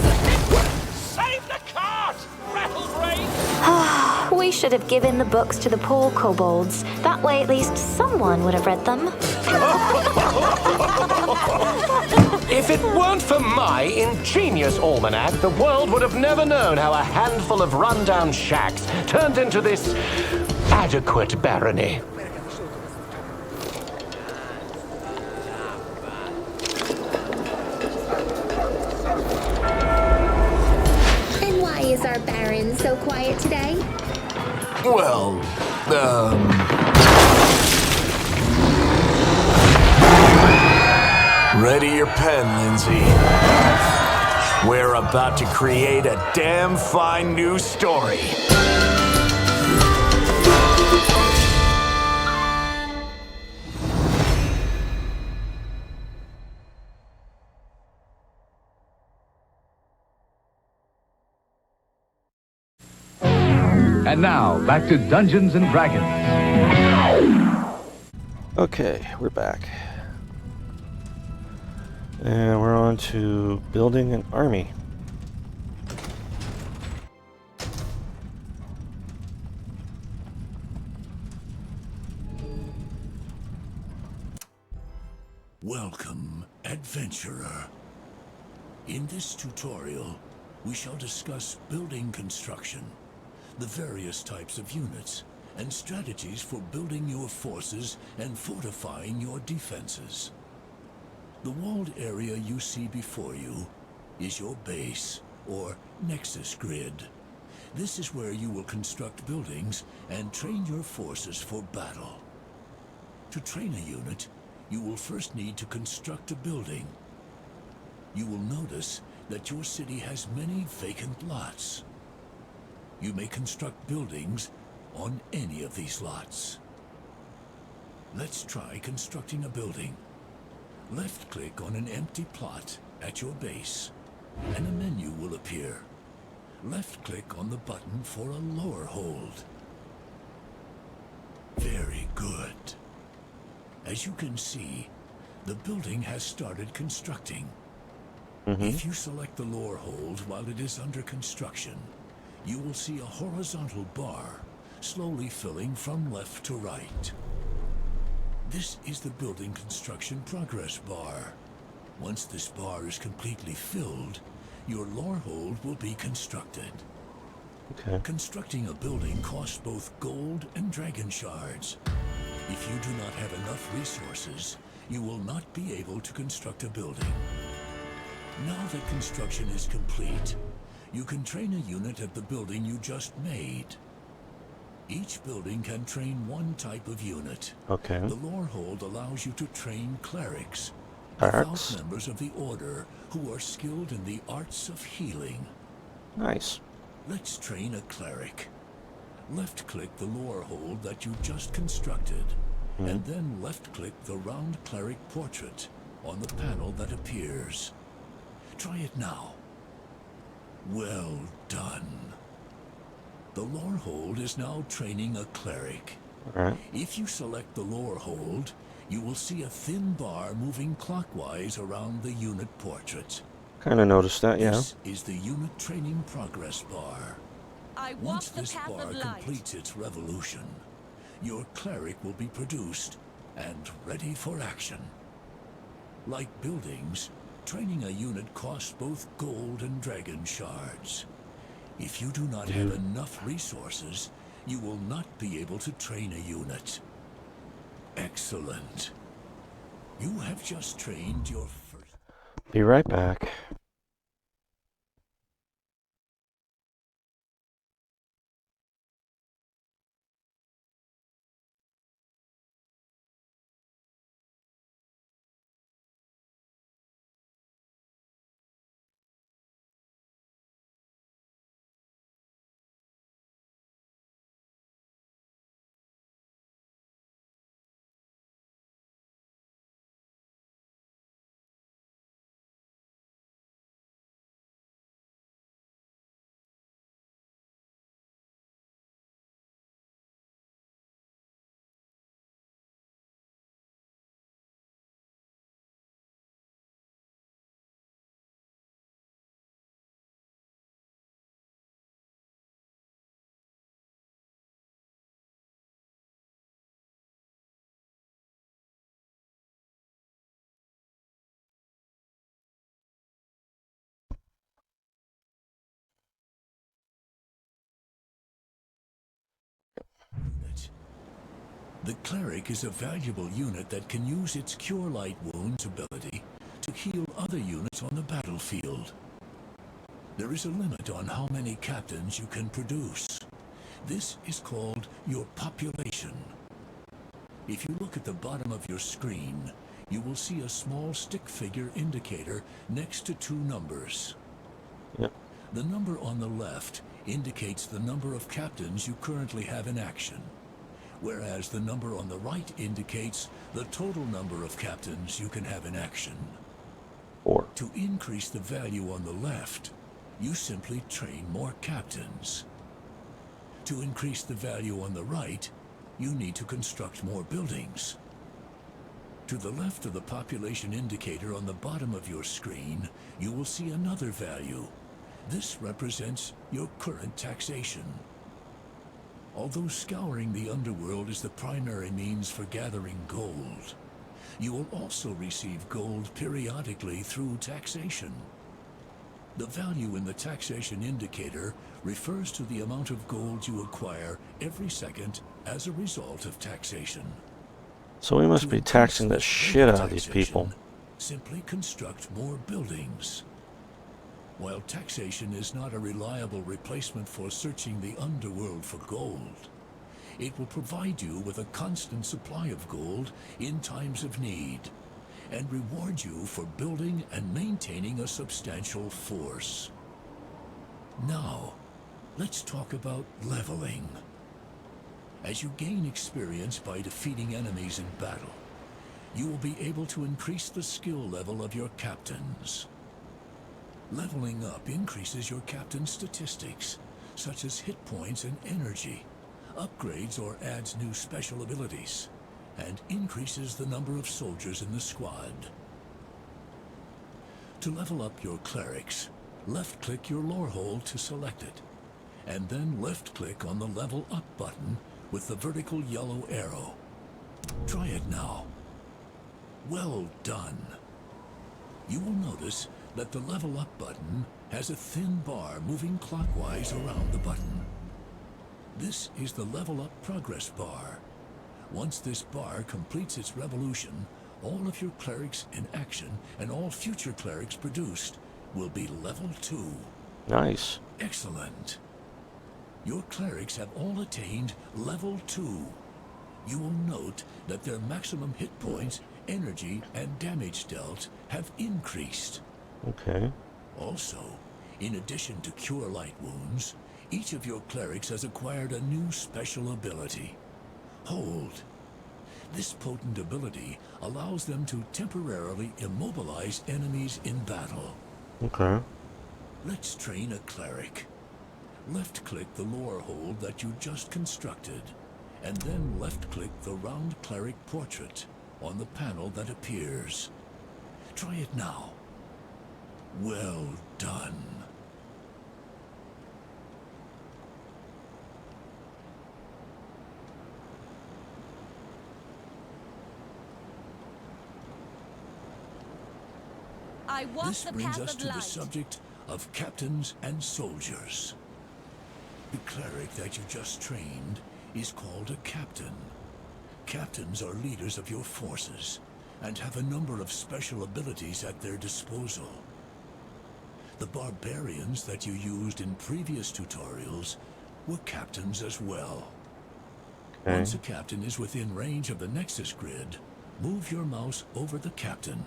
Save the cart, Rattlebrain! We should have given the books to the poor kobolds. That way at least someone would have read them. If it weren't for my ingenious almanac, the world would have never known how a handful of rundown shacks turned into this adequate barony. And why is our Baron so quiet today? Well, Ready your pen, Lindsay. We're about to create a damn fine new story. And now, back to Dungeons and Dragons. Okay, we're back. And we're on to building an army. Welcome, adventurer. In this tutorial, we shall discuss building construction, the various types of units, and strategies for building your forces and fortifying your defenses. The walled area you see before you is your base, or Nexus Grid. This is where you will construct buildings and train your forces for battle. To train a unit, you will first need to construct a building. You will notice that your city has many vacant lots. You may construct buildings on any of these lots. Let's try constructing a building. Left-click on an empty plot at your base, and a menu will appear. Left-click on the button for a lower hold. Very good. As you can see, the building has started constructing. If you select the lower hold while it is under construction, you will see a horizontal bar slowly filling from left to right. This is the building construction progress bar. Once this bar is completely filled, your lower hold will be constructed. Okay. Constructing a building costs both gold and dragon shards. If you do not have enough resources, you will not be able to construct a building. Now that construction is complete, you can train a unit at the building you just made. Each building can train one type of unit. Okay. The lore hold allows you to train clerics, Clerics. devout members of the order who are skilled in the arts of healing. Nice. Let's train a cleric. Left-click the lore hold that you just constructed, and then left-click the round cleric portrait on the panel that appears. Try it now. Well done. The lore hold is now training a cleric. Alright. If you select the lore hold, you will see a thin bar moving clockwise around the unit portrait. Kind of noticed that, yeah. This is the unit training progress bar. Once this bar completes its revolution, your cleric will be produced and ready for action. Like buildings, training a unit costs both gold and dragon shards. If you do not have enough resources, you will not be able to train a unit. Excellent. You have just trained your first... Be right back. The cleric is a valuable unit that can use its Cure Light Wounds ability to heal other units on the battlefield. There is a limit on how many captains you can produce. This is called your population. If you look at the bottom of your screen, you will see a small stick figure indicator next to two numbers. Yep. The number on the left indicates the number of captains you currently have in action, whereas the number on the right indicates the total number of captains you can have in action. 4. To increase the value on the left, you simply train more captains. To increase the value on the right, you need to construct more buildings. To the left of the population indicator on the bottom of your screen, you will see another value. This represents your current taxation. Although scouring the underworld is the primary means for gathering gold, you will also receive gold periodically through taxation. The value in the taxation indicator refers to the amount of gold you acquire every second as a result of taxation. So we must be taxing the shit out of these people. Simply construct more buildings. While taxation is not a reliable replacement for searching the underworld for gold, it will provide you with a constant supply of gold in times of need, and reward you for building and maintaining a substantial force. Now, let's talk about leveling. As you gain experience by defeating enemies in battle, you will be able to increase the skill level of your captains. Leveling up increases your captain's statistics, such as hit points and energy, upgrades or adds new special abilities, and increases the number of soldiers in the squad. To level up your clerics, left-click your lore hole to select it, and then left-click on the Level Up button with the vertical yellow arrow. Try it now. Well done. You will notice that the Level Up button has a thin bar moving clockwise around the button. This is the Level Up progress bar. Once this bar completes its revolution, all of your clerics in action and all future clerics produced will be level 2. Nice. Excellent. Your clerics have all attained level 2. You will note that their maximum hit points, energy, and damage dealt have increased. Okay. Also, in addition to Cure Light Wounds, each of your clerics has acquired a new special ability. Hold. This potent ability allows them to temporarily immobilize enemies in battle. Okay. Let's train a cleric. Left-click the lore hold that you just constructed, and then left-click the round cleric portrait on the panel that appears. Try it now. Well done. I walk This the brings path us of to the light. subject of captains and soldiers. The cleric that you just trained is called a captain. Captains are leaders of your forces and have a number of special abilities at their disposal. The barbarians that you used in previous tutorials were captains as well. Okay. Once a captain is within range of the Nexus grid, move your mouse over the captain.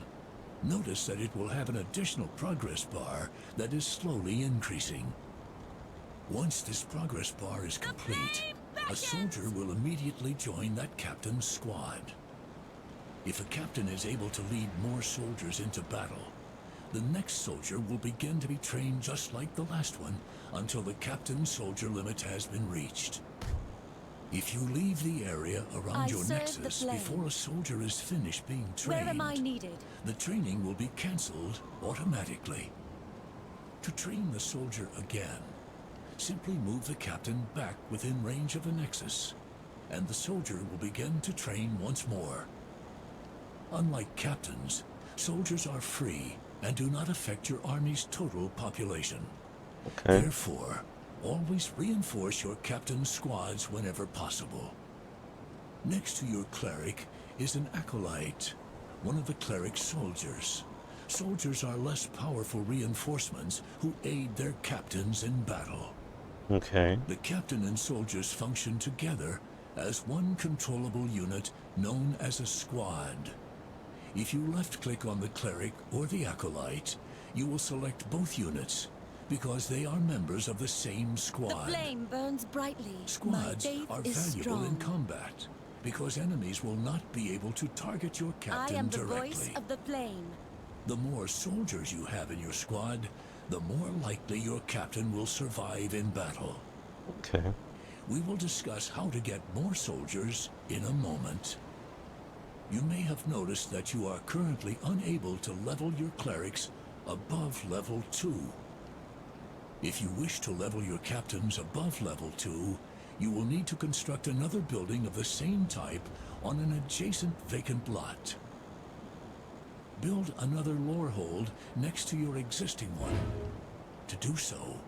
Notice that it will have an additional progress bar that is slowly increasing. Once this progress bar is complete, a soldier will immediately join that captain's squad. If a captain is able to lead more soldiers into battle, the next soldier will begin to be trained just like the last one until the captain's soldier limit has been reached. If you leave the area around your nexus before a soldier is finished being trained, Where am I needed? the training will be cancelled automatically. To train the soldier again, simply move the captain back within range of a nexus, and the soldier will begin to train once more. Unlike captains, soldiers are free and do not affect your army's total population. Okay. Therefore, always reinforce your captain's squads whenever possible. Next to your cleric is an acolyte, one of the cleric's soldiers. Soldiers are less powerful reinforcements who aid their captains in battle. Okay. The captain and soldiers function together as one controllable unit known as a squad. If you left-click on the cleric or the acolyte, you will select both units, because they are members of the same squad. The flame burns brightly. Squads My faith are is valuable in strong. combat, because enemies will not be able to target your captain I am the directly. voice of the flame. The more soldiers you have in your squad, the more likely your captain will survive in battle. Okay. We will discuss how to get more soldiers in a moment. You may have noticed that you are currently unable to level your clerics above level 2. If you wish to level your captains above level 2, you will need to construct another building of the same type on an adjacent vacant lot. Build another lore hold next to your existing one. To do so,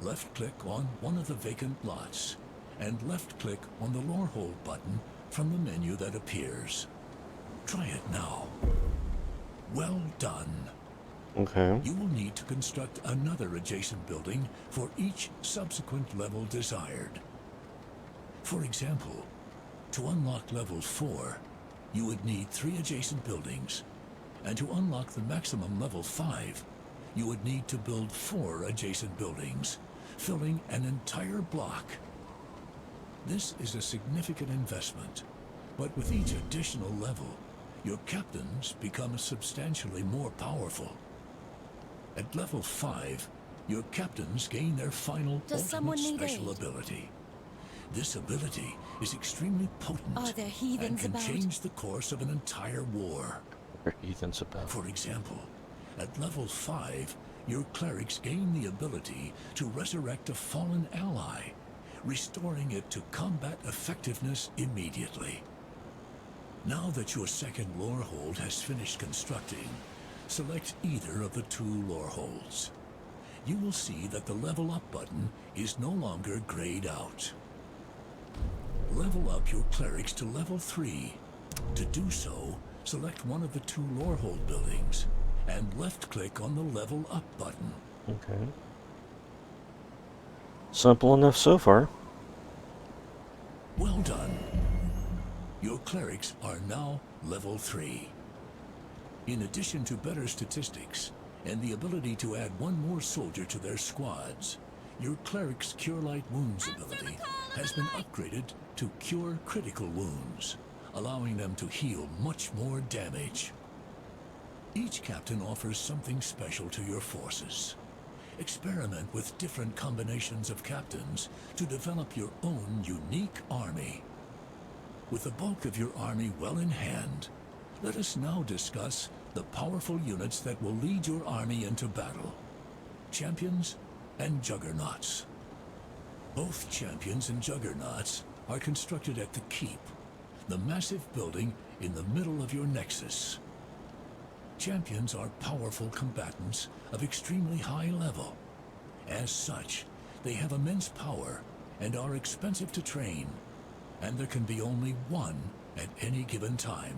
left-click on one of the vacant lots, and left-click on the lore hold button from the menu that appears. Try it now. Well done. Okay. You will need to construct another adjacent building for each subsequent level desired. For example, to unlock level 4, you would need 3 adjacent buildings, and to unlock the maximum level 5, you would need to build 4 adjacent buildings, filling an entire block. This is a significant investment, but with each additional level, your captains become substantially more powerful. At level 5, your captains gain their final ultimate special ability. This ability is extremely potent Are there and heathens can about? change the course of an entire war. What are heathens about? For example, at level 5, your clerics gain the ability to resurrect a fallen ally, restoring it to combat effectiveness immediately. Now that your second lore hold has finished constructing, select either of the 2 lore holds. You will see that the level up button is no longer grayed out. Level up your clerics to level 3. To do so, select one of the 2 lore hold buildings and left-click on the level up button. Okay. Simple enough so far. Well done. Your clerics are now level 3. In addition to better statistics and the ability to add one more soldier to their squads, your cleric's Cure Light Wounds ability has been upgraded to Cure Critical Wounds, allowing them to heal much more damage. Each captain offers something special to your forces. Experiment with different combinations of captains to develop your own unique army. With the bulk of your army well in hand, Let us now discuss the powerful units that will lead your army into battle. Champions and Juggernauts. Both Champions and Juggernauts are constructed at the Keep, the massive building in the middle of your nexus. Champions are powerful combatants of extremely high level. As such, they have immense power and are expensive to train, and there can be only one at any given time.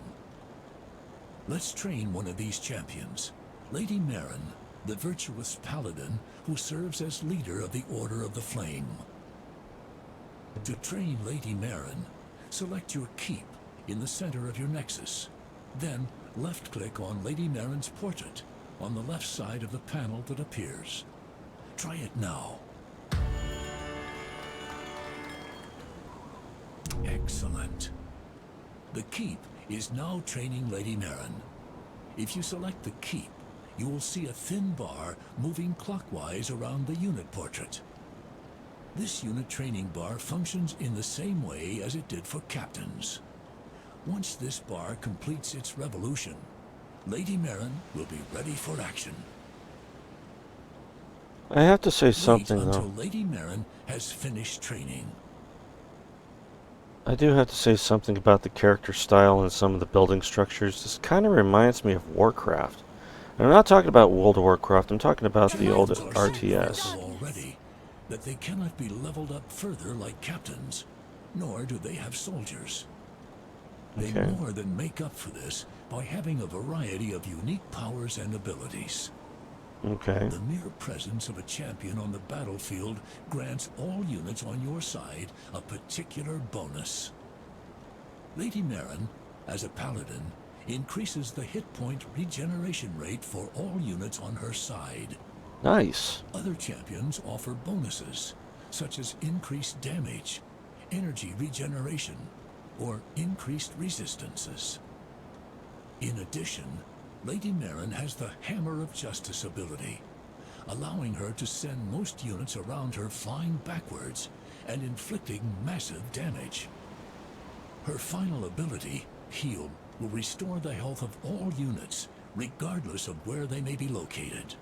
Let's train one of these champions, Lady Marin, the virtuous paladin who serves as leader of the Order of the Flame. To train Lady Marin, select your Keep in the center of your nexus. Then left-click on Lady Marin's portrait on the left side of the panel that appears. Try it now. Excellent. The Keep is now training Lady Marin. If you select the Keep, you will see a thin bar moving clockwise around the unit portrait. This unit training bar functions in the same way as it did for captains. Once this bar completes its revolution, Lady Marin will be ready for action. I have to say something, Wait until though. Lady Marin has finished training. I do have to say something about the character style and some of the building structures. This kind of reminds me of Warcraft. And I'm not talking about World of Warcraft, I'm talking about the old Champions are so RTS. powerful already that they cannot be leveled up further like captains, nor do they have soldiers. They Okay. more than make up for this by having a variety of unique powers and abilities. Okay. The mere presence of a champion on the battlefield grants all units on your side a particular bonus. Lady Marin, as a paladin, increases the hit point regeneration rate for all units on her side. Nice. Other champions offer bonuses, such as increased damage, energy regeneration, or increased resistances. In addition, Lady Marin has the Hammer of Justice ability, allowing her to send most units around her flying backwards and inflicting massive damage. Her final ability, Heal, will restore the health of all units, regardless of where they may be located.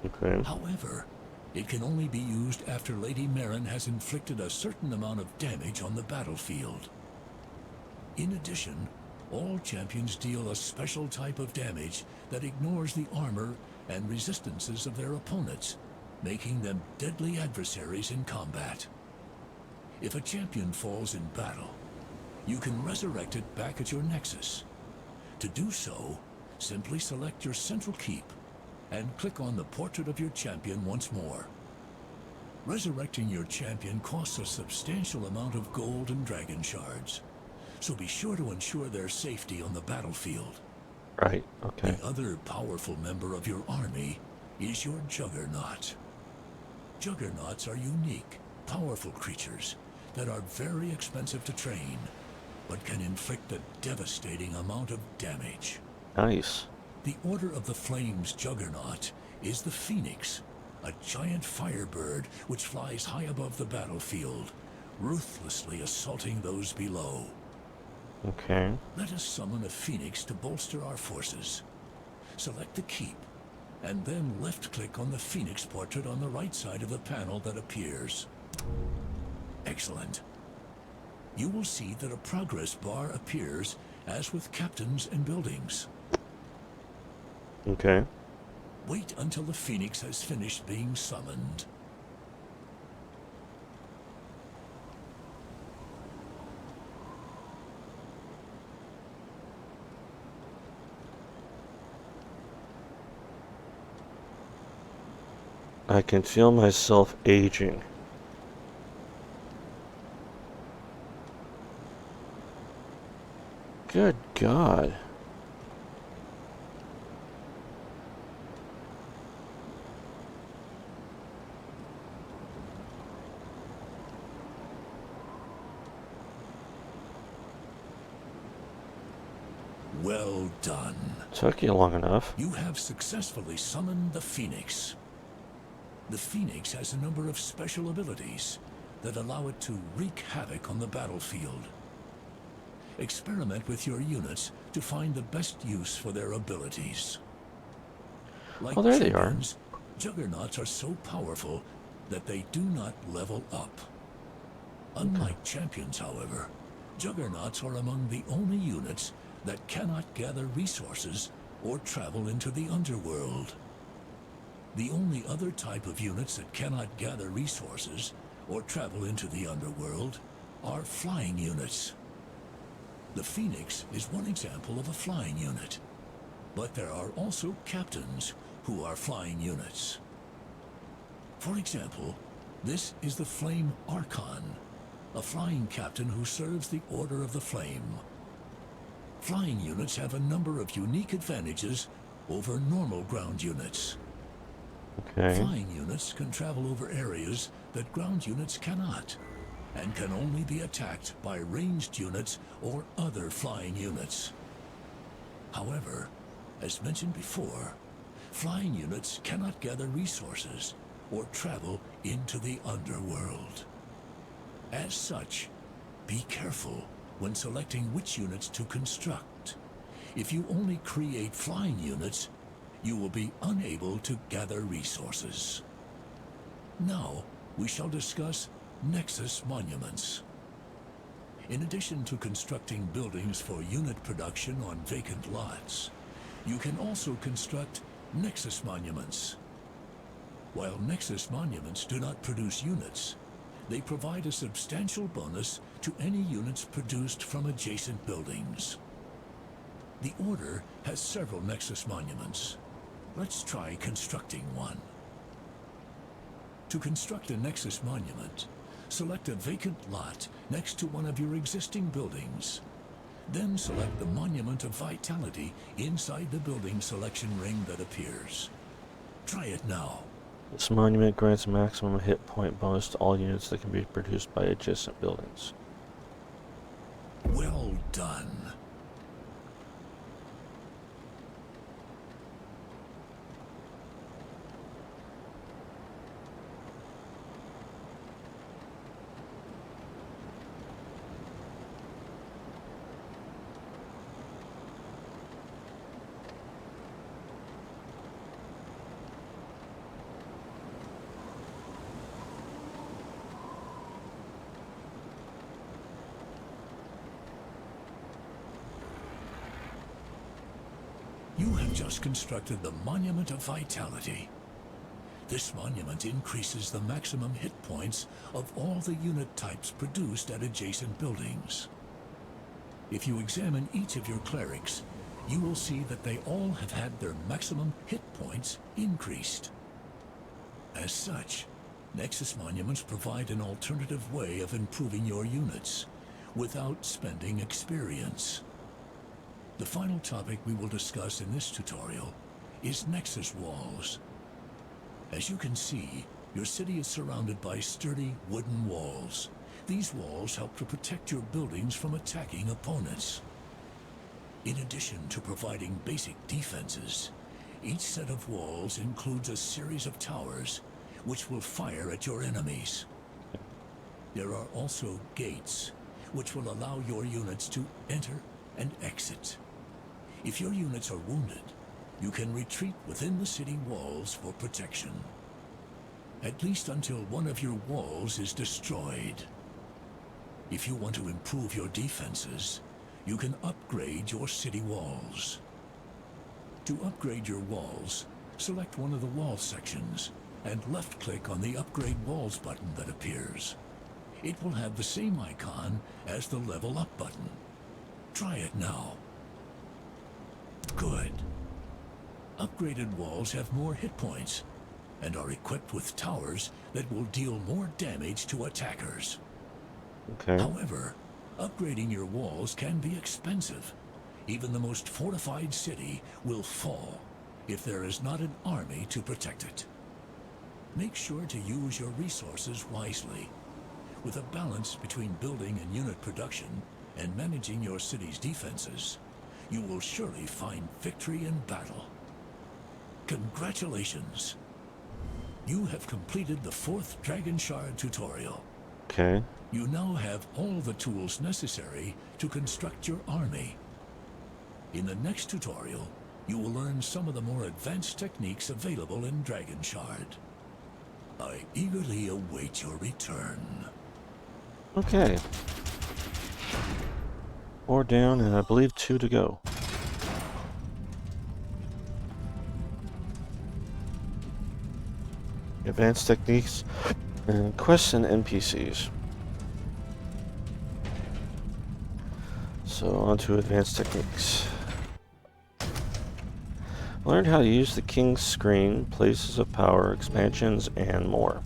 Okay. However, it can only be used after Lady Marin has inflicted a certain amount of damage on the battlefield. In addition, all champions deal a special type of damage that ignores the armor and resistances of their opponents, making them deadly adversaries in combat. If a champion falls in battle, you can resurrect it back at your nexus. To do so, simply select your central keep and click on the portrait of your champion once more. Resurrecting your champion costs a substantial amount of gold and dragon shards, so be sure to ensure their safety on the battlefield. Right, okay. The other powerful member of your army is your Juggernaut. Juggernauts are unique, powerful creatures that are very expensive to train, but can inflict a devastating amount of damage. Nice. The Order of the Flame's Juggernaut is the Phoenix, a giant firebird which flies high above the battlefield, ruthlessly assaulting those below. Okay. Let us summon a Phoenix to bolster our forces. Select the keep, and then left-click on the Phoenix portrait on the right side of the panel that appears. Excellent. You will see that a progress bar appears, as with captains and buildings. Okay. Wait until the Phoenix has finished being summoned. I can feel myself aging. Good God. Well done. Took you long enough. You have successfully summoned the Phoenix. The Phoenix has a number of special abilities that allow it to wreak havoc on the battlefield. Experiment with your units to find the best use for their abilities. Like Oh, there they are. champions, juggernauts are so powerful that they do not level up. Unlike champions, however, juggernauts are among the only units that cannot gather resources or travel into the underworld. The only other type of units that cannot gather resources or travel into the underworld are flying units. The Phoenix is one example of a flying unit, but there are also captains who are flying units. For example, this is the Flame Archon, a flying captain who serves the Order of the Flame. Flying units have a number of unique advantages over normal ground units. Okay. Flying units can travel over areas that ground units cannot, and can only be attacked by ranged units or other flying units. However, as mentioned before, flying units cannot gather resources or travel into the underworld. As such, be careful when selecting which units to construct. If you only create flying units, you will be unable to gather resources. Now, we shall discuss Nexus monuments. In addition to constructing buildings for unit production on vacant lots, you can also construct Nexus monuments. While Nexus monuments do not produce units, they provide a substantial bonus to any units produced from adjacent buildings. The Order has several Nexus monuments. Let's try constructing one. To construct a Nexus monument, select a vacant lot next to one of your existing buildings. Then select the Monument of Vitality inside the building selection ring that appears. Try it now. This monument grants a maximum hit point bonus to all units that can be produced by adjacent buildings. Well done. You have just constructed the Monument of Vitality. This monument increases the maximum hit points of all the unit types produced at adjacent buildings. If you examine each of your clerics, you will see that they all have had their maximum hit points increased. As such, Nexus monuments provide an alternative way of improving your units without spending experience. The final topic we will discuss in this tutorial is Nexus walls. As you can see, your city is surrounded by sturdy wooden walls. These walls help to protect your buildings from attacking opponents. In addition to providing basic defenses, each set of walls includes a series of towers which will fire at your enemies. There are also gates, which will allow your units to enter and exit. If your units are wounded, you can retreat within the city walls for protection. At least until one of your walls is destroyed. If you want to improve your defenses, you can upgrade your city walls. To upgrade your walls, select one of the wall sections and left-click on the Upgrade Walls button that appears. It will have the same icon as the Level Up button. Try it now. Good. Upgraded walls have more hit points and are equipped with towers that will deal more damage to attackers. Okay. However, upgrading your walls can be expensive. Even the most fortified city will fall if there is not an army to protect it. Make sure to use your resources wisely. With a balance between building and unit production and managing your city's defenses, you will surely find victory in battle. Congratulations! You have completed the 4th Dragon Shard tutorial. Okay. You now have all the tools necessary to construct your army. In the next tutorial, you will learn some of the more advanced techniques available in Dragon Shard. I eagerly await your return. Okay. 4 down, and I believe 2 to go. Advanced techniques and quests and NPCs. So on to advanced techniques. Learn how to use the King's Screen, places of power, expansions, and more.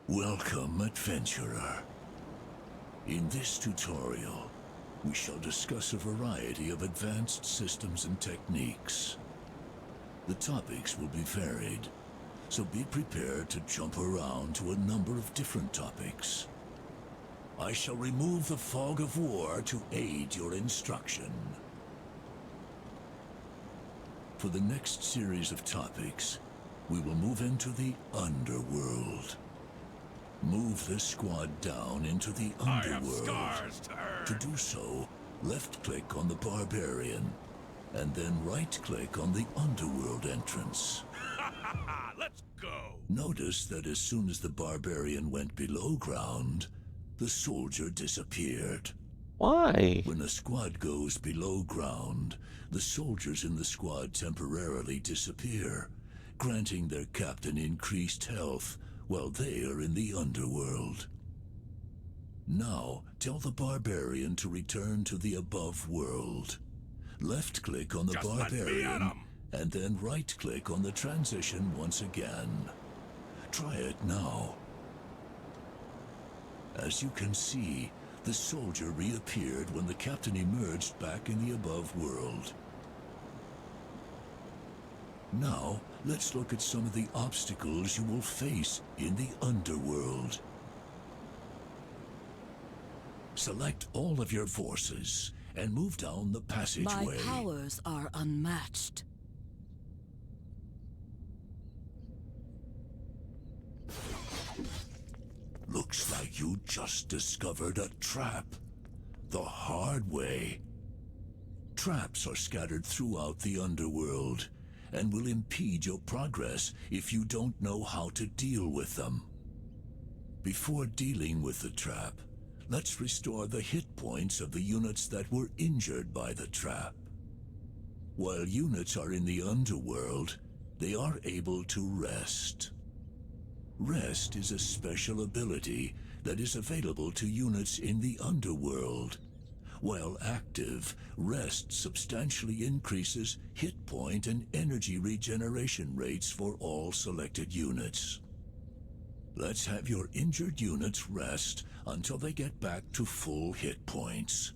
Welcome, adventurer. In this tutorial, we shall discuss a variety of advanced systems and techniques. The topics will be varied, so be prepared to jump around to a number of different topics. I shall remove the fog of war to aid your instruction. For the next series of topics, we will move into the underworld. Move this squad down into the underworld. To do so, left-click on the barbarian, and then right-click on the underworld entrance. Let's go! Notice that as soon as the barbarian went below ground, the soldier disappeared. Why? When a squad goes below ground, the soldiers in the squad temporarily disappear, granting their captain increased health while they are in the underworld. Now, tell the barbarian to return to the above world. Left-click on the barbarian, and then right-click on the transition once again. Try it now. As you can see, the soldier reappeared when the captain emerged back in the above world. Now, let's look at some of the obstacles you will face in the underworld. Select all of your forces and move down the passageway. My powers are unmatched. Looks like you just discovered a trap. The hard way. Traps are scattered throughout the underworld and will impede your progress if you don't know how to deal with them. Before dealing with the trap, let's restore the hit points of the units that were injured by the trap. While units are in the underworld, they are able to rest. Rest is a special ability that is available to units in the underworld. While active, rest substantially increases hit point and energy regeneration rates for all selected units. Let's have your injured units rest until they get back to full hit points.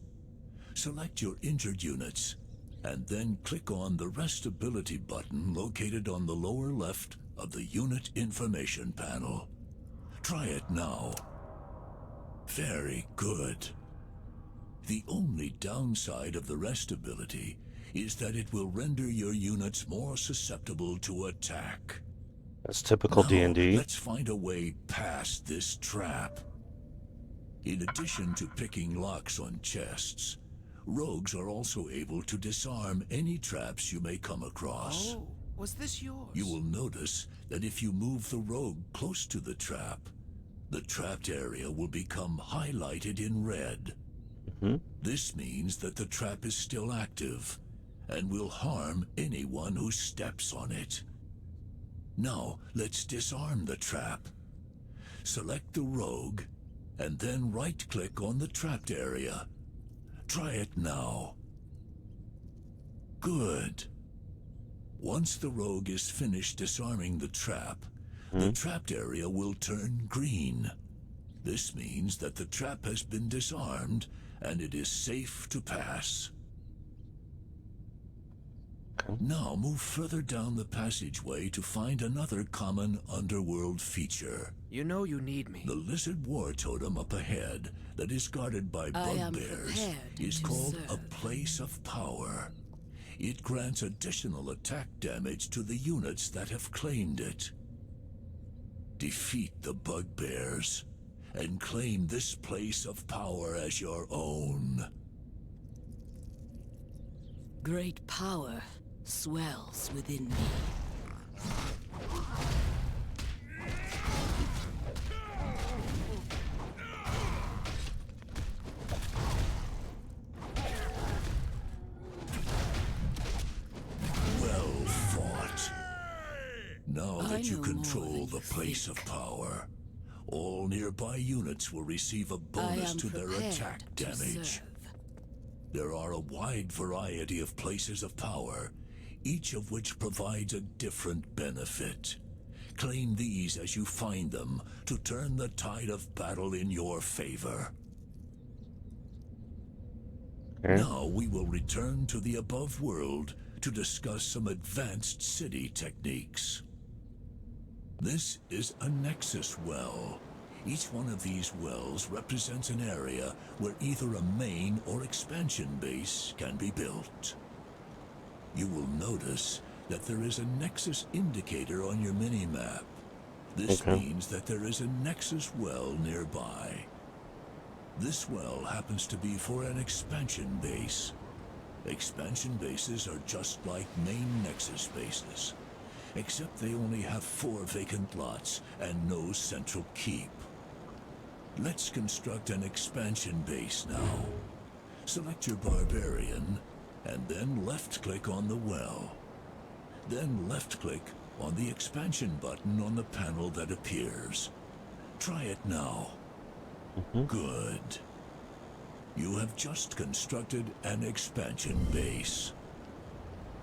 Select your injured units, and then click on the Rest Ability button located on the lower left of the Unit Information panel. Try it now. Very good. The only downside of the Rest Ability is that it will render your units more susceptible to attack. That's typical D&D. Let's find a way past this trap. In addition to picking locks on chests, rogues are also able to disarm any traps you may come across. Oh, was this yours? You will notice that if you move the rogue close to the trapped area will become highlighted in red. This means that the trap is still active and will harm anyone who steps on it. Now, let's disarm the trap. Select the rogue, and then right-click on the trapped area. Try it now. Good. Once the rogue is finished disarming the trap, the trapped area will turn green. This means that the trap has been disarmed, and it is safe to pass. Now move further down the passageway to find another common underworld feature. You know you need me. The lizard war totem up ahead that is guarded by bugbears is called a place of power. It grants additional attack damage to the units that have claimed it. Defeat the bugbears and claim this place of power as your own. Great power swells within me. Well fought. Now that you control the place of power, all nearby units will receive a bonus to their attack damage. There are a wide variety of places of power, each of which provides a different benefit. Claim these as you find them to turn the tide of battle in your favor. Now we will return to the above world to discuss some advanced city techniques. This is a Nexus well. Each one of these wells represents an area where either a main or expansion base can be built. You will notice that there is a Nexus indicator on your mini-map. This means that there is a Nexus well nearby. This well happens to be for an expansion base. Expansion bases are just like main Nexus bases, except they only have 4 vacant lots and no central keep. Let's construct an expansion base now. Select your barbarian, and then left-click on the well. Then left-click on the expansion button on the panel that appears. Try it now. Good. You have just constructed an expansion base.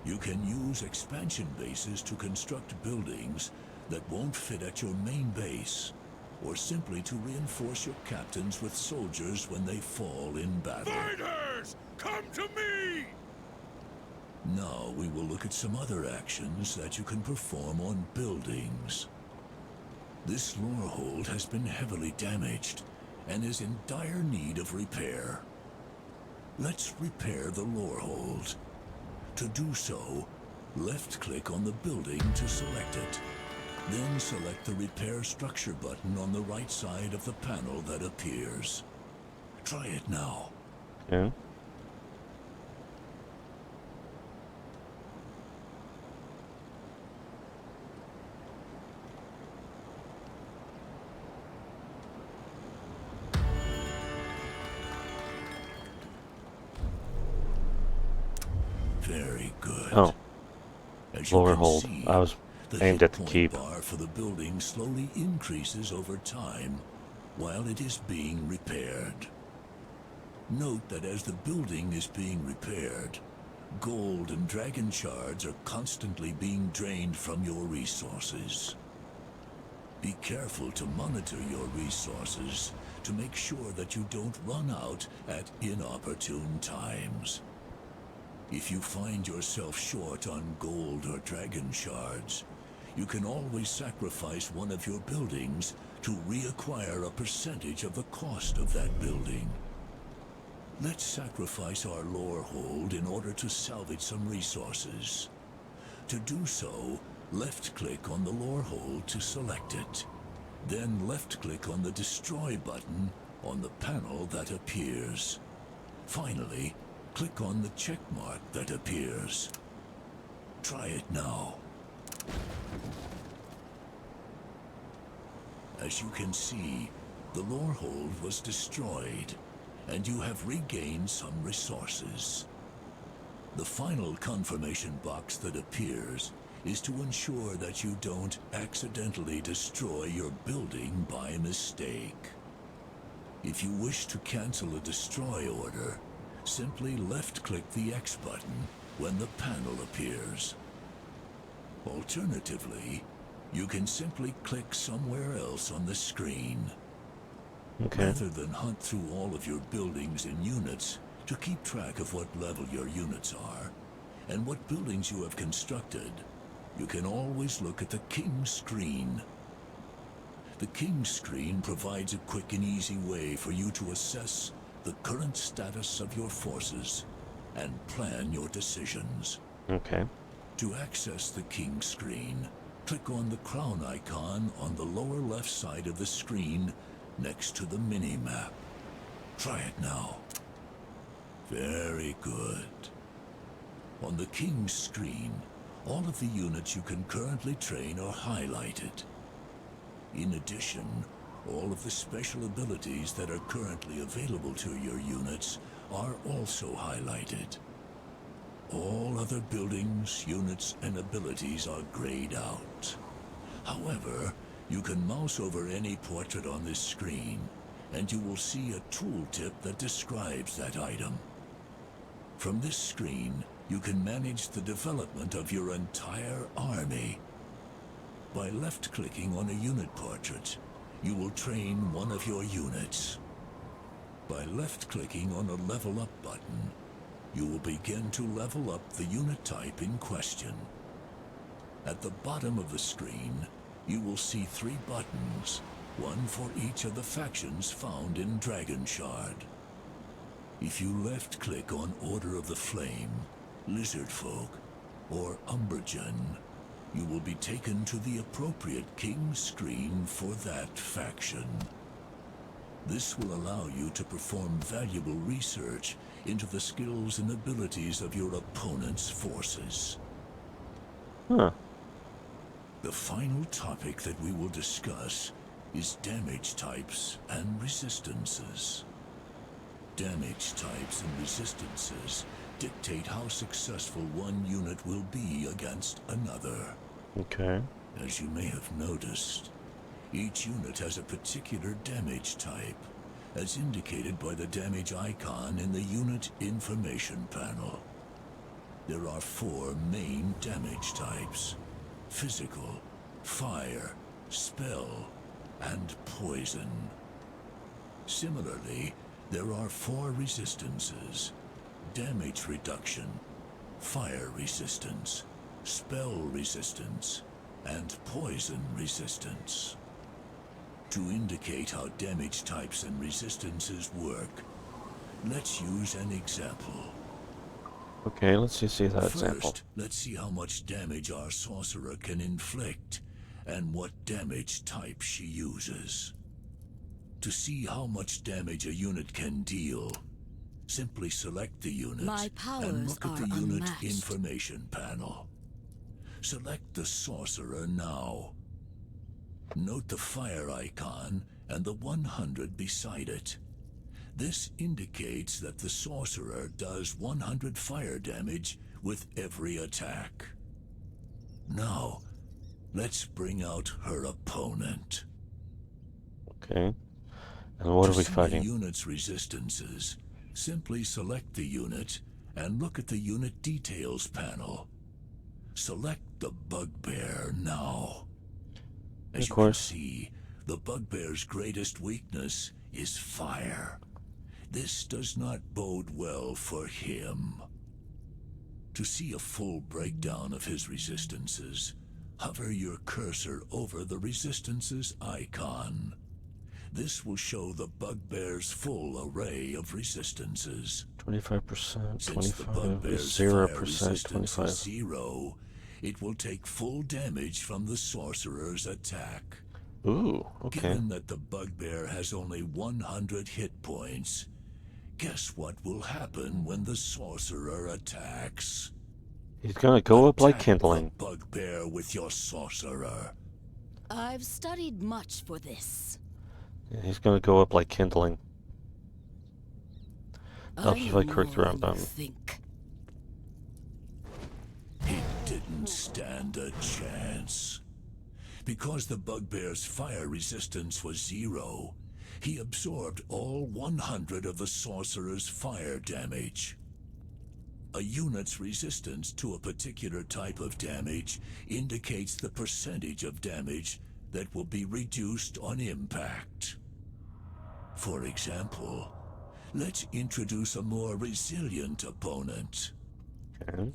You can use expansion bases to construct buildings that won't fit at your main base, or simply to reinforce your captains with soldiers when they fall in battle. Fighters, come to me! Now we will look at some other actions that you can perform on buildings. This lore hold has been heavily damaged and is in dire need of repair. Let's repair the lore hold. To do so, left-click on the building to select it. Then select the Repair Structure button on the right side of the panel that appears. Try it now. Yeah. Very good. Oh. As you Lower can hold. see, I was the aimed hit at the point keep. bar for the building slowly increases over time while it is being repaired. Note that as the building is being repaired, gold and dragon shards are constantly being drained from your resources. Be careful to monitor your resources to make sure that you don't run out at inopportune times. If you find yourself short on gold or dragon shards, you can always sacrifice one of your buildings to reacquire a percentage of the cost of that building. Let's sacrifice our lore hold in order to salvage some resources. To do so, left-click on the lore hold to select it. Then left-click on the Destroy button on the panel that appears. Finally, click on the check mark that appears. Try it now. As you can see, the lore hold was destroyed, and you have regained some resources. The final confirmation box that appears is to ensure that you don't accidentally destroy your building by mistake. If you wish to cancel a destroy order, simply left-click the X button when the panel appears. Alternatively, you can simply click somewhere else on the screen. Rather than hunt through all of your buildings and units to keep track of what level your units are and what buildings you have constructed, you can always look at the King's Screen. The King's Screen provides a quick and easy way for you to assess the current status of your forces and plan your decisions. Okay. To access the King's Screen, click on the crown icon on the lower left side of the screen next to the mini-map. Try it now. Very good. On the King's screen, all of the units you can currently train are highlighted. In addition, all of the special abilities that are currently available to your units are also highlighted. All other buildings, units, and abilities are grayed out. However, you can mouse over any portrait on this screen, and you will see a tooltip that describes that item. From this screen, you can manage the development of your entire army. By left-clicking on a unit portrait, you will train one of your units. By left-clicking on a Level Up button, you will begin to level up the unit type in question. At the bottom of the screen, you will see 3 buttons, one for each of the factions found in Dragonshard. If you left-click on Order of the Flame, Lizardfolk, or Umbergen, you will be taken to the appropriate King's screen for that faction. This will allow you to perform valuable research into the skills and abilities of your opponent's forces. Huh. The final topic that we will discuss is damage types and resistances. Damage types and resistances dictate how successful one unit will be against another. Okay. As you may have noticed, each unit has a particular damage type, as indicated by the damage icon in the unit information panel. There are 4 main damage types: physical, fire, spell, and poison. Similarly, there are 4 resistances: damage reduction, fire resistance, spell resistance, and poison resistance. To indicate how damage types and resistances work, let's use an example. Okay, let's see that First, example. let's see how much damage our sorcerer can inflict and what damage type she uses. To see how much damage a unit can deal, simply select the unit and look at the unit information panel. Select the sorcerer now. Note the fire icon and the 100 beside it. This indicates that the sorcerer does 100 fire damage with every attack. Now, let's bring out her opponent. Okay. And what are we fighting? To see a unit's resistances, simply select the unit and look at the unit details panel. Select the bugbear now. As you can see, the bugbear's greatest weakness is fire. This does not bode well for him. To see a full breakdown of his resistances, hover your cursor over the resistances icon. This will show the bugbear's full array of resistances. 25%, Since the 25, bugbear's 0%, 25. is 0, it will take full damage from the sorcerer's attack. Ooh, okay. Given that the bugbear has only 100 hit points, guess what will happen when the sorcerer attacks? He's gonna go up like kindling. The bugbear with your sorcerer. I've studied much for this. Yeah, he's gonna go up like kindling. Helps if I click the right button. He didn't stand a chance. Because the bugbear's fire resistance was 0, he absorbed all 100 of the sorcerer's fire damage. A unit's resistance to a particular type of damage indicates the percentage of damage that will be reduced on impact. For example, let's introduce a more resilient opponent. Okay.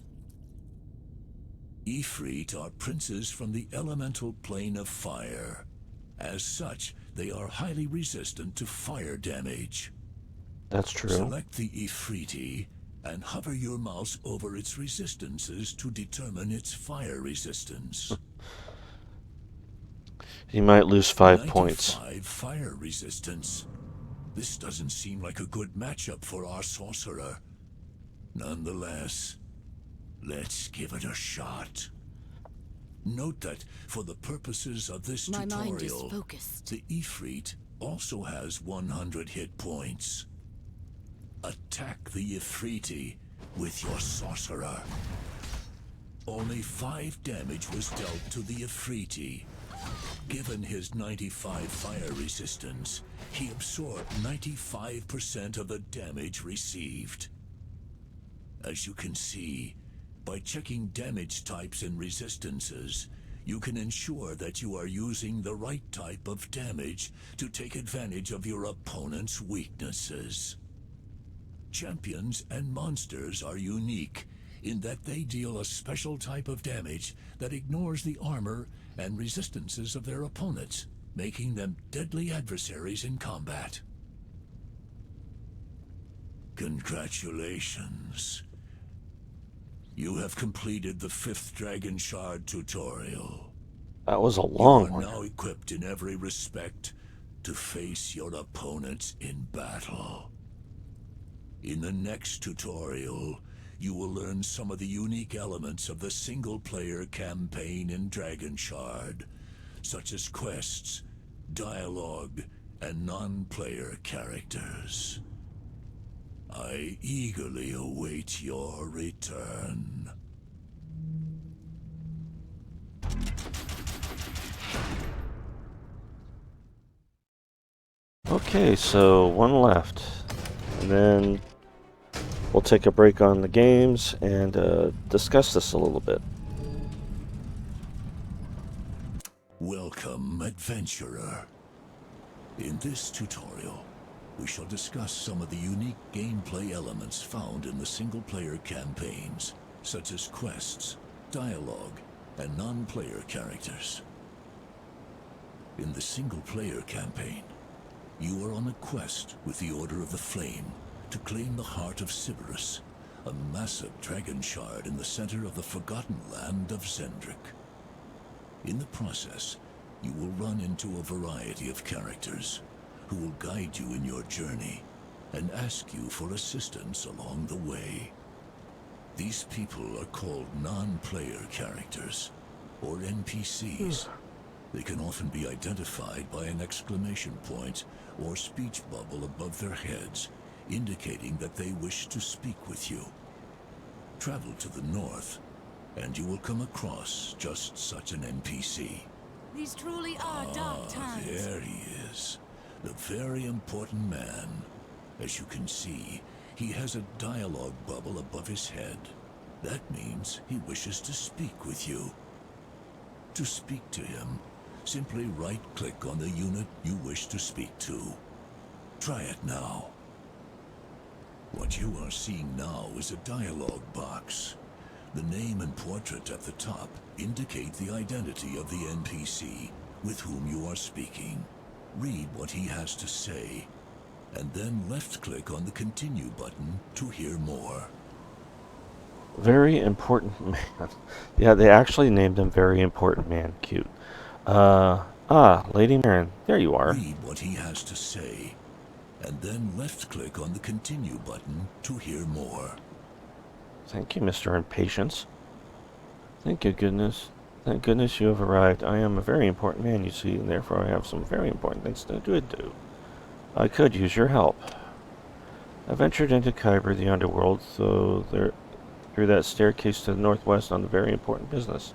Ifrit are princes from the elemental plane of fire. As such, they are highly resistant to fire damage. That's true. Select the Ifriti and hover your mouse over its resistances to determine its fire resistance. He might lose 5 points. 95 fire resistance. This doesn't seem like a good matchup for our sorcerer. Nonetheless, let's give it a shot. Note that, for the purposes of this My mind is tutorial, focused. the Ifrit also has 100 hit points. Attack the Ifriti with your sorcerer. Only 5 damage was dealt to the Ifriti. Given his 95 fire resistance, he absorbed 95% of the damage received. As you can see, by checking damage types and resistances, you can ensure that you are using the right type of damage to take advantage of your opponent's weaknesses. Champions and monsters are unique in that they deal a special type of damage that ignores the armor and resistances of their opponents, making them deadly adversaries in combat. Congratulations. You have completed the 5th Dragon Shard tutorial. That was a long one. You are now equipped in every respect to face your opponents in battle. In the next tutorial, you will learn some of the unique elements of the single-player campaign in Dragon Shard, such as quests, dialogue, and non-player characters. I eagerly await your return. Okay, so one left. And then we'll take a break on the games and discuss this a little bit. Welcome, adventurer. In this tutorial, we shall discuss some of the unique gameplay elements found in the single-player campaigns, such as quests, dialogue, and non-player characters. In the single-player campaign, you are on a quest with the Order of the Flame to claim the heart of Sybaris, a massive dragon shard in the center of the forgotten land of Zendrik. In the process, you will run into a variety of characters who will guide you in your journey and ask you for assistance along the way. These people are called non-player characters, or NPCs. They can often be identified by an exclamation point or speech bubble above their heads, indicating that they wish to speak with you. Travel to the north, and you will come across just such an NPC. These truly are dark times. There he is, the very important man. As you can see, he has a dialogue bubble above his head. That means he wishes to speak with you. To speak to him, simply right-click on the unit you wish to speak to. Try it now. What you are seeing now is a dialogue box. The name and portrait at the top indicate the identity of the NPC with whom you are speaking. Read what he has to say, and then left-click on the Continue button to hear more. Very important man. Yeah, they actually named him Very Important Man. Cute. Lady Marin. There you are. Read what he has to say, and then left-click on the Continue button to hear more. Thank you, Mr. Impatience. Thank you, goodness. Thank goodness you have arrived. I am a very important man, you see, and therefore I have some very important things to do. I could use your help. I ventured into Kyber, the underworld, through that staircase to the northwest on a very important business.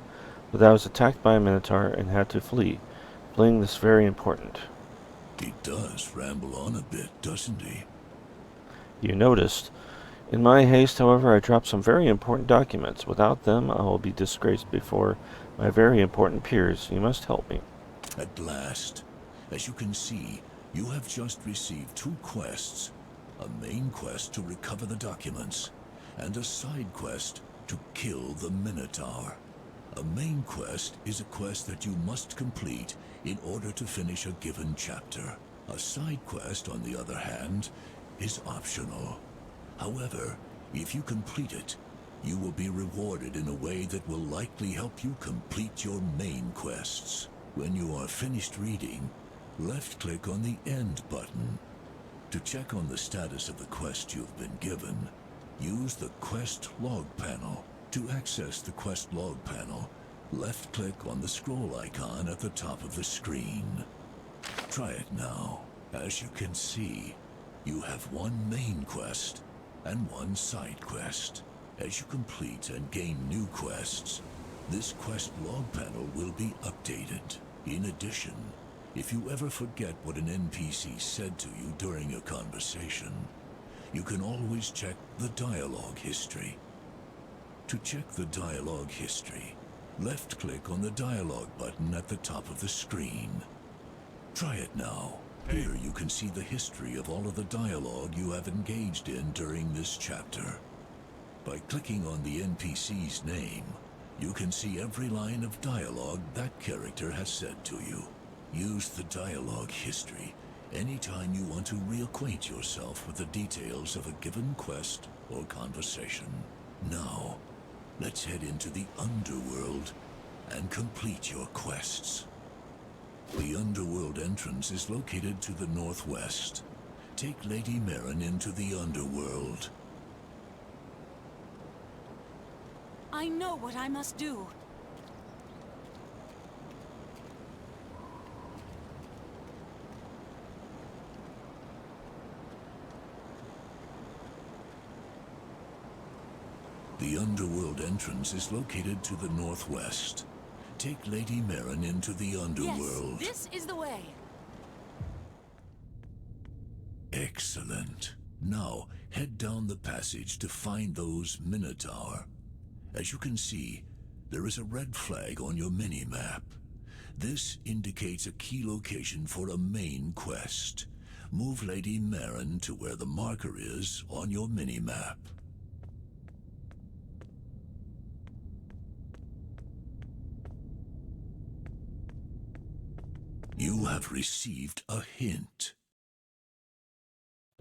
But I was attacked by a minotaur and had to flee. Fleeing this very important. He does ramble on a bit, doesn't he? You noticed. In my haste, however, I dropped some very important documents. Without them, I will be disgraced before my very important peers. You must help me. At last. As you can see, you have just received 2 quests. A main quest to recover the documents, and a side quest to kill the Minotaur. A main quest is a quest that you must complete in order to finish a given chapter. A side quest, on the other hand, is optional. However, if you complete it, you will be rewarded in a way that will likely help you complete your main quests. When you are finished reading, left-click on the End button. To check on the status of the quest you've been given, use the Quest Log panel. To access the Quest Log panel, left-click on the scroll icon at the top of the screen. Try it now. As you can see, you have one main quest and one side quest. As you complete and gain new quests, this Quest Log panel will be updated. In addition, if you ever forget what an NPC said to you during a conversation, you can always check the dialogue history. To check the dialogue history, left-click on the dialogue button at the top of the screen. Try it now. Here you can see the history of all of the dialogue you have engaged in during this chapter. By clicking on the NPC's name, you can see every line of dialogue that character has said to you. Use the dialogue history anytime you want to reacquaint yourself with the details of a given quest or conversation. Now, let's head into the Underworld and complete your quests. The Underworld entrance is located to the northwest. Take Lady Marin into the Underworld. I know what I must do. The Underworld entrance is located to the northwest. Take Lady Marin into the Underworld. Yes, this is the way. Excellent. Now, head down the passage to find those Minotaur. As you can see, there is a red flag on your mini-map. This indicates a key location for a main quest. Move Lady Marin to where the marker is on your mini-map. You have received a hint.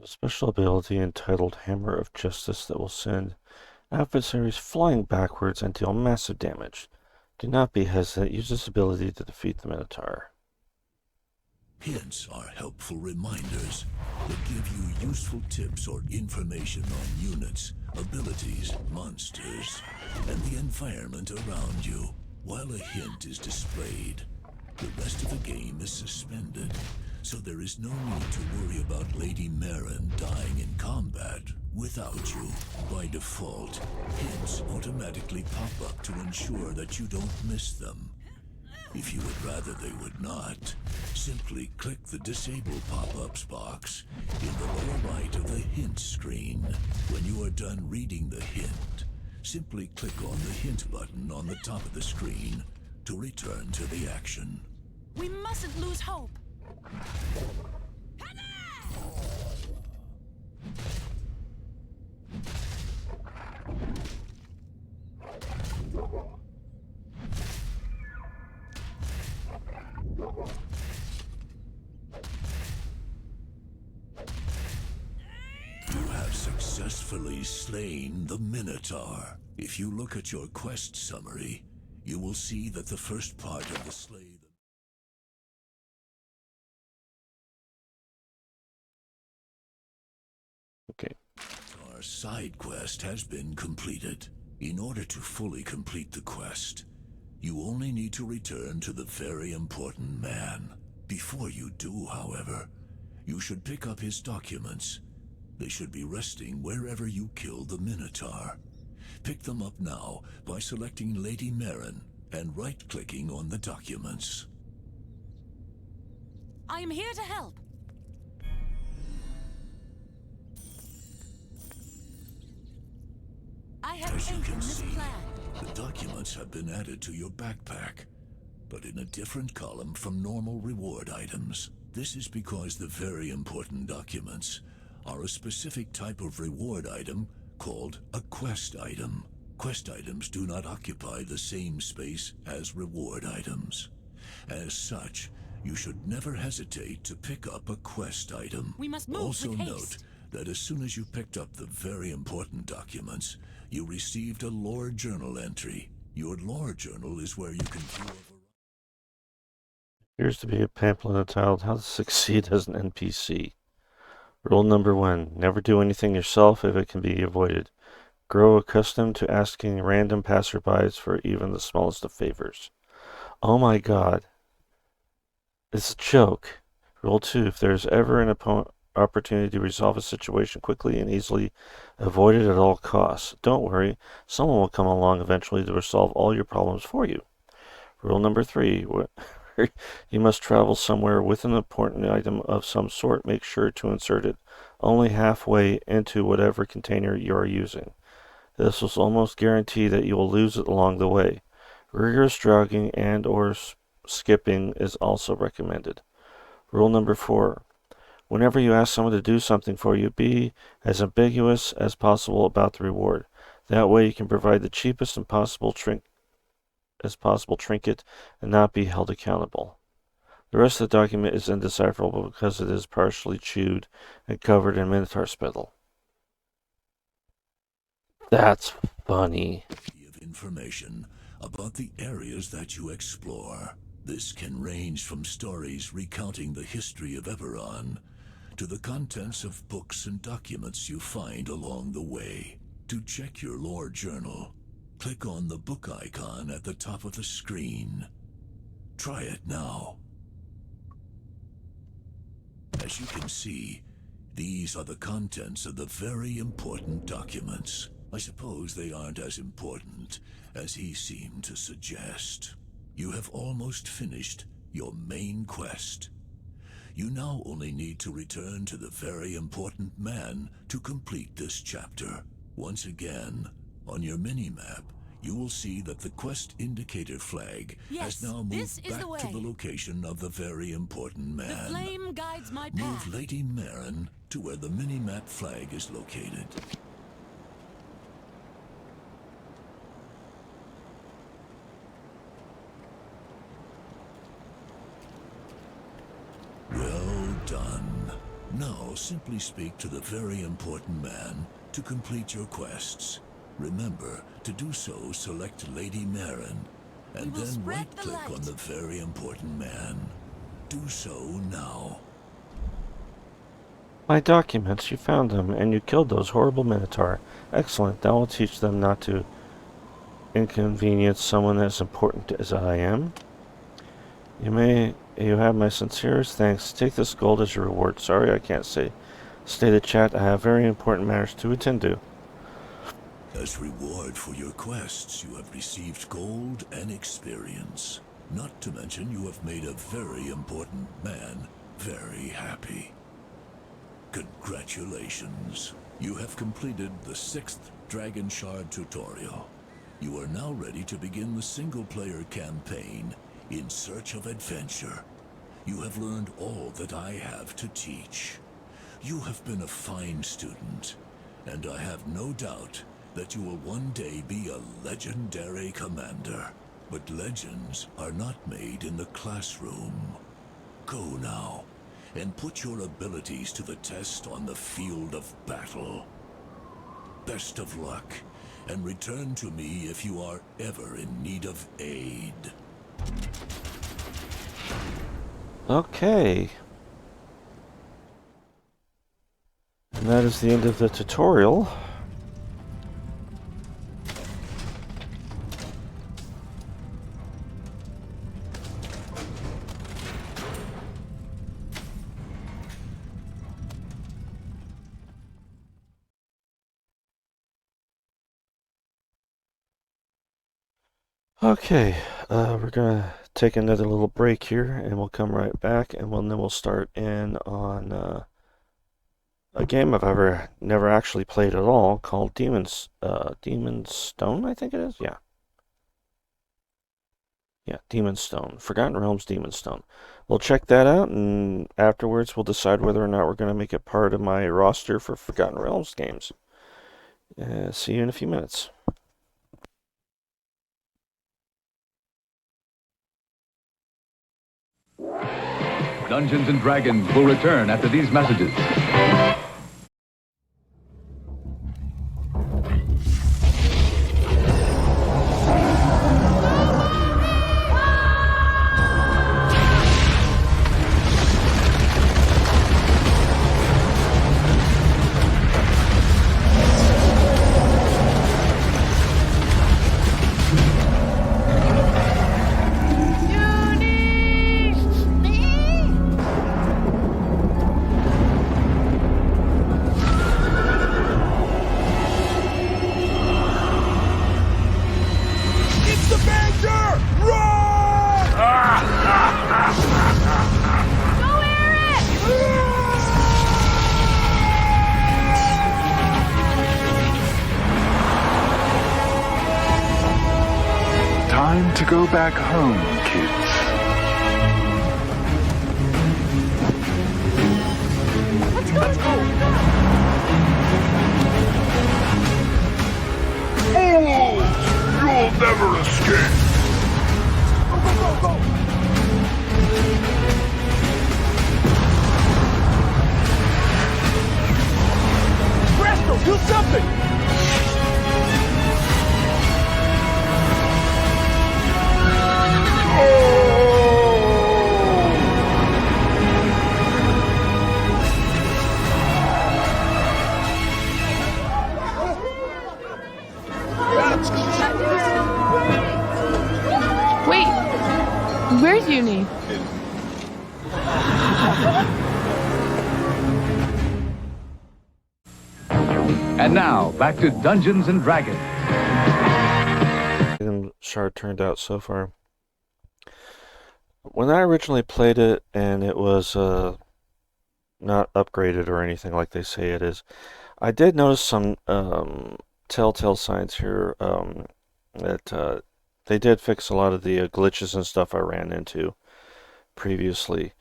A special ability entitled Hammer of Justice that will send adversaries flying backwards and deal massive damage. Do not be hesitant. Use this ability to defeat the Minotaur. Hints are helpful reminders that give you useful tips or information on units, abilities, monsters, and the environment around you. While a hint is displayed, the rest of the game is suspended, so there is no need to worry about Lady Marin dying in combat without you. By default, hints automatically pop up to ensure that you don't miss them. If you would rather they would not, simply click the Disable Pop-Ups box in the lower right of the hint screen. When you are done reading the hint, simply click on the hint button on the top of the screen to return to the action. We mustn't lose hope. You have successfully slain the Minotaur. If you look at your quest summary, you will see that the first part of the slay Okay. Our side quest has been completed. In order to fully complete the quest, you only need to return to the very important man. Before you do, however, you should pick up his documents. They should be resting wherever you killed the Minotaur. Pick them up now by selecting Lady Marin and right-clicking on the documents. I am here to help. I have As you faith in can this see, plan. the documents have been added to your backpack, but in a different column from normal reward items. This is because the very important documents are a specific type of reward item called a quest item. Quest items do not occupy the same space as reward items. As such, you should never hesitate to pick up a quest item. We must move Also with note haste. that as soon as you picked up the very important documents, you received a lore journal entry. Your lore journal is where you can view Appears to be a pamphlet entitled How to Succeed as an NPC. Rule number 1. Never do anything yourself if it can be avoided. Grow accustomed to asking random passerbys for even the smallest of favors. Oh my god. It's a joke. Rule 2. If there's ever an opportunity to resolve a situation quickly and easily, avoid it at all costs. Don't worry, someone will come along eventually to resolve all your problems for you. Rule number 3. You must travel somewhere with an important item of some sort. Make sure to insert it only halfway into whatever container you are using. This will almost guarantee that you will lose it along the way. Rigorous jogging and or skipping is also recommended. Rule number 4. Whenever you ask someone to do something for you, be as ambiguous as possible about the reward. That way you can provide the cheapest and possible trinket and not be held accountable. The rest of the document is indecipherable because it is partially chewed and covered in Minotaur spittle. That's funny. Of information about the areas that you explore. This can range from stories recounting the history of Eberron to the contents of books and documents you find along the way. To check your lore journal, click on the book icon at the top of the screen. Try it now. As you can see, these are the contents of the very important documents. I suppose they aren't as important as he seemed to suggest. You have almost finished your main quest. You now only need to return to the very important man to complete this chapter. Once again, on your mini-map, you will see that the quest indicator flag has now moved back to the location of the very important man. The flame guides my path. Move Lady Marin to where the mini-map flag is located. Well done. Now simply speak to the very important man to complete your quests. Remember, to do so, select Lady Marin, and then right-click on the very important man. Do so now. My documents, you found them, and you killed those horrible Minotaur. Excellent, that will teach them not to inconvenience someone as important as I am. You have my sincerest thanks. Take this gold as your reward. Sorry I can't stay the chat. I have very important matters to attend to. As reward for your quests, you have received gold and experience. Not to mention you have made a very important man very happy. Congratulations. You have completed the 6th Dragon Shard tutorial. You are now ready to begin the single-player campaign in search of adventure. You have learned all that I have to teach. You have been a fine student, and I have no doubt that you will one day be a legendary commander. But legends are not made in the classroom. Go now, and put your abilities to the test on the field of battle. Best of luck, and return to me if you are ever in need of aid. Okay. And that is the end of the tutorial. Okay, we're gonna take another little break here, and we'll come right back, and then we'll start in on a game I've never actually played at all, called Demon's Stone, I think it is. Yeah, Demon's Stone, Forgotten Realms Demon's Stone. We'll check that out, and afterwards we'll decide whether or not we're gonna make it part of my roster for Forgotten Realms games. See you in a few minutes. Dungeons and Dragons will return after these messages. Time to go back home, kids. Let's go! You'll never escape! Go, go, go, go! Presto, do something! Wait, where's Uni? And now, back to Dungeons and Dragons. Shard turned out so far. When I originally played it, and it was not upgraded or anything like they say it is, I did notice some telltale signs here that they did fix a lot of the glitches and stuff I ran into previously.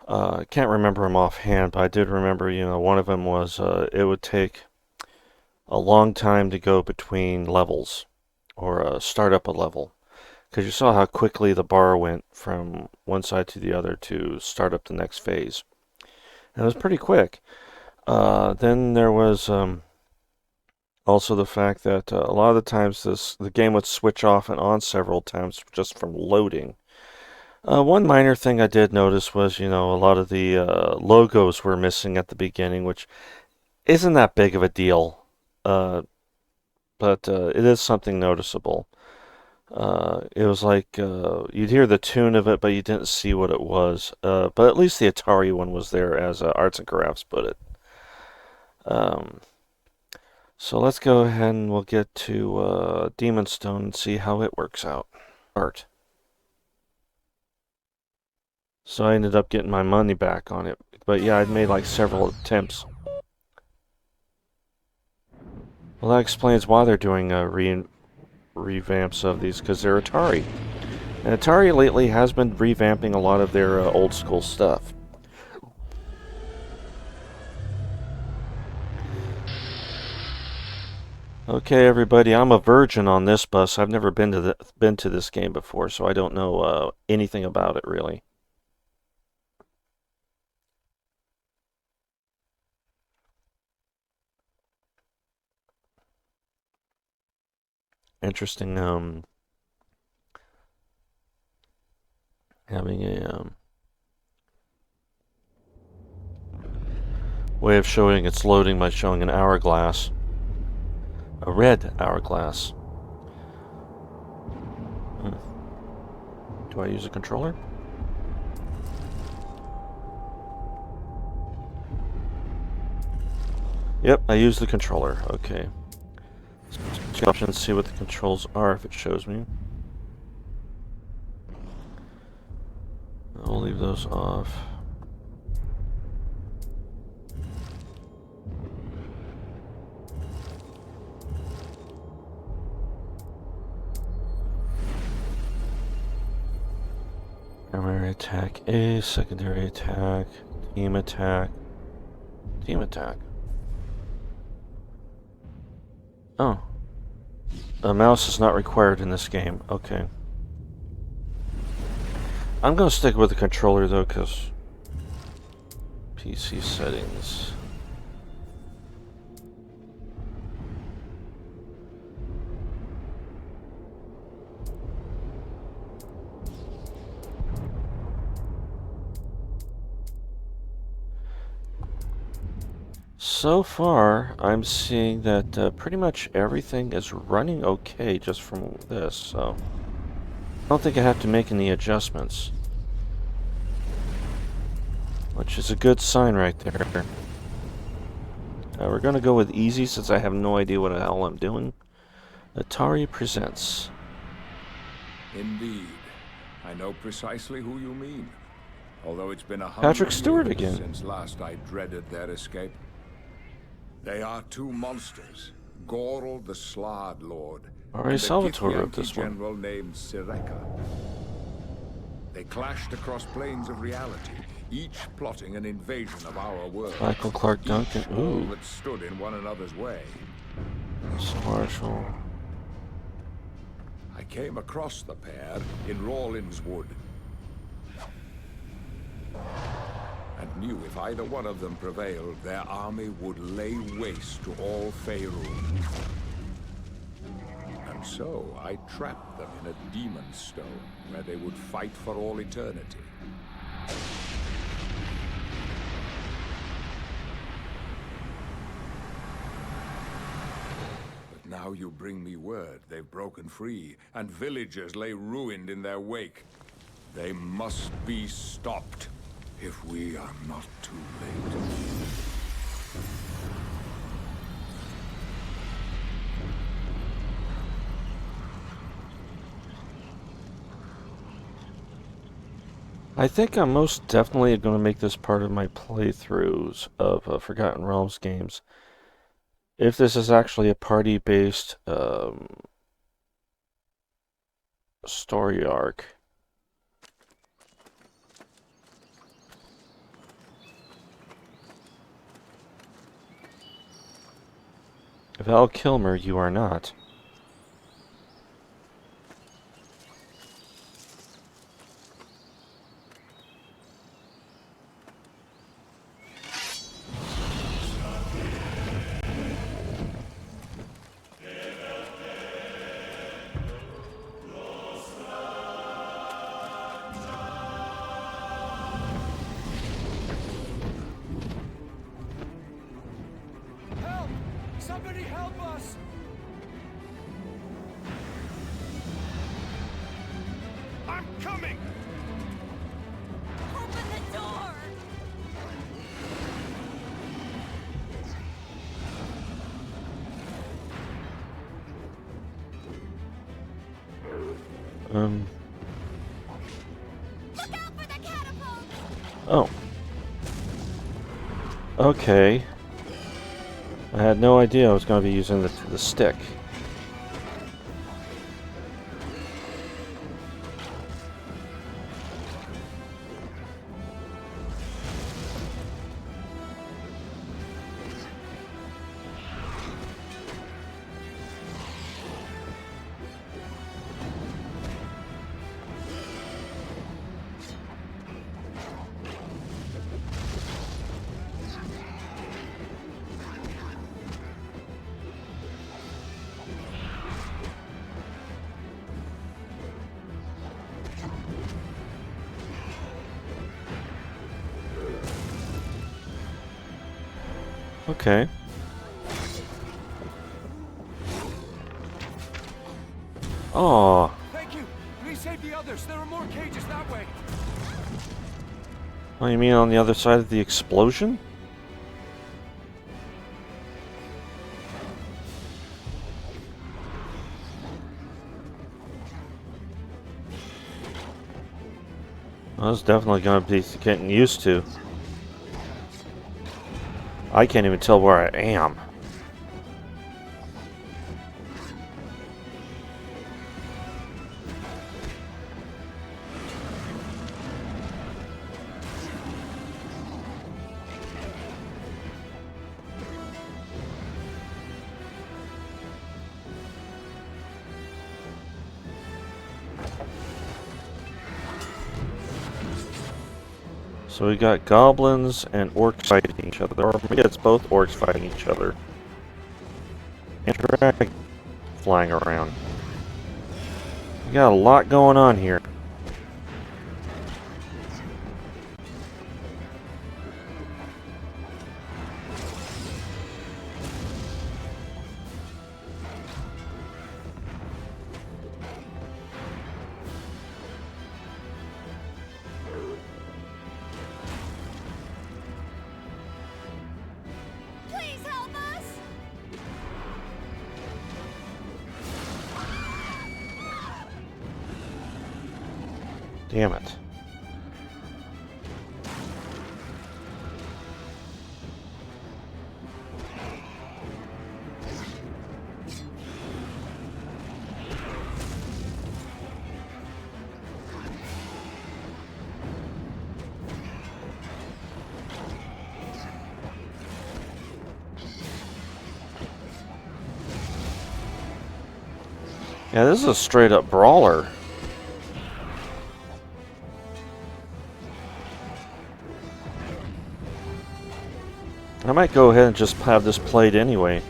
Can't remember them offhand, but I did remember, one of them was it would take a long time to go between levels or start up a level. Because you saw how quickly the bar went from one side to the other to start up the next phase. And it was pretty quick. Then there was also the fact that a lot of the times the game would switch off and on several times just from loading. One minor thing I did notice was, a lot of the logos were missing at the beginning, which isn't that big of a deal. But it is something noticeable. It was like you'd hear the tune of it, but you didn't see what it was. But at least the Atari one was there, as Arts and Crafts put it. So let's go ahead and we'll get to Demon Stone and see how it works out. Art. So I ended up getting my money back on it. But yeah, I'd made like several attempts. Well, that explains why they're doing revamps of these, because they're Atari. And Atari lately has been revamping a lot of their old school stuff. Okay, everybody, I'm a virgin on this bus. I've never been to this game before, so I don't know anything about it really. Interesting, having a way of showing its loading by showing an hourglass, a red hourglass. Do I use a controller? Yep, I use the controller. Okay. Check options, see what the controls are if it shows me. I'll leave those off. Primary attack A, secondary attack, team attack, team attack. Oh. A mouse is not required in this game. Okay. I'm going to stick with the controller though, because PC settings. So far, I'm seeing that pretty much everything is running okay just from this, so I don't think I have to make any adjustments. Which is a good sign right there. We're going to go with easy since I have no idea what the hell I'm doing. Atari presents. Indeed. I know precisely who you mean. Although it's been Patrick Stewart again. Since last I dreaded their escape. They are two monsters, Gorl the Slard Lord Alright, and a Salvatore wrote Githyanki this one. general named Sireka. They clashed across planes of reality, each plotting an invasion of our world. Michael Clark Duncan. Each all Ooh. that stood in one another's way. Marshall. I came across the pair in Rawlins Wood, and knew if either one of them prevailed, their army would lay waste to all Faerun. And so I trapped them in a demon stone, where they would fight for all eternity. But now you bring me word they've broken free, and villagers lay ruined in their wake. They must be stopped, if we are not too late. I think I'm most definitely going to make this part of my playthroughs of Forgotten Realms games. If this is actually a party-based story arc. Val Kilmer, you are not. Help! Somebody help us! I'm coming! Open the door! Look out for the catapult! Oh. Okay. I had no idea I was going to be using the stick. Okay. Oh. Thank you! Please save the others! There are more cages that way! Oh, you mean on the other side of the explosion? Well, that's definitely going to be getting used to. I can't even tell where I am. So we got goblins and orcs fighting each other, or maybe it's both orcs fighting each other. And dragon flying around. We got a lot going on here. Please help us! Damn it. Yeah, this is a straight up brawler. I might go ahead and just have this played anyway.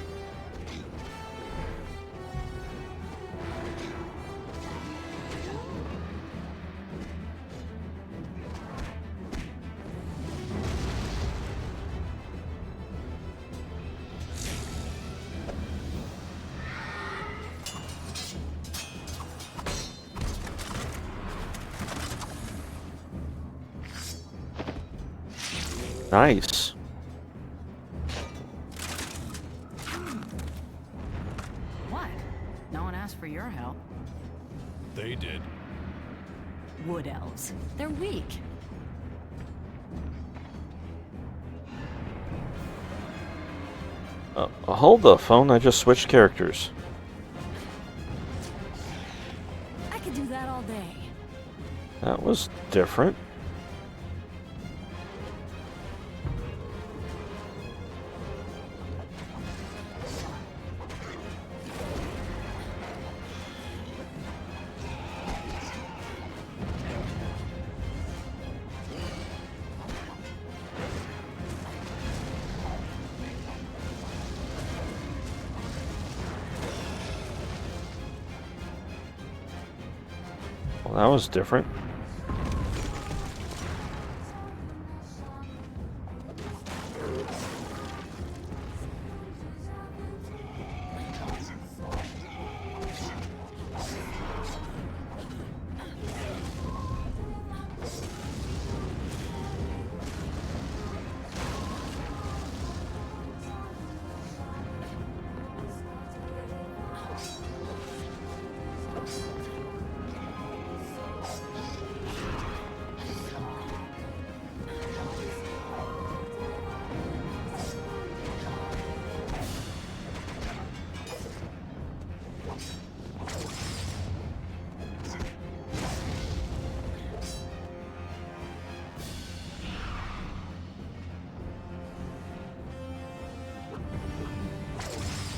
Nice. What? No one asked for your help. They did. Wood elves. They're weak. Hold the phone, I just switched characters. I could do that all day. That was different. Well, that was different.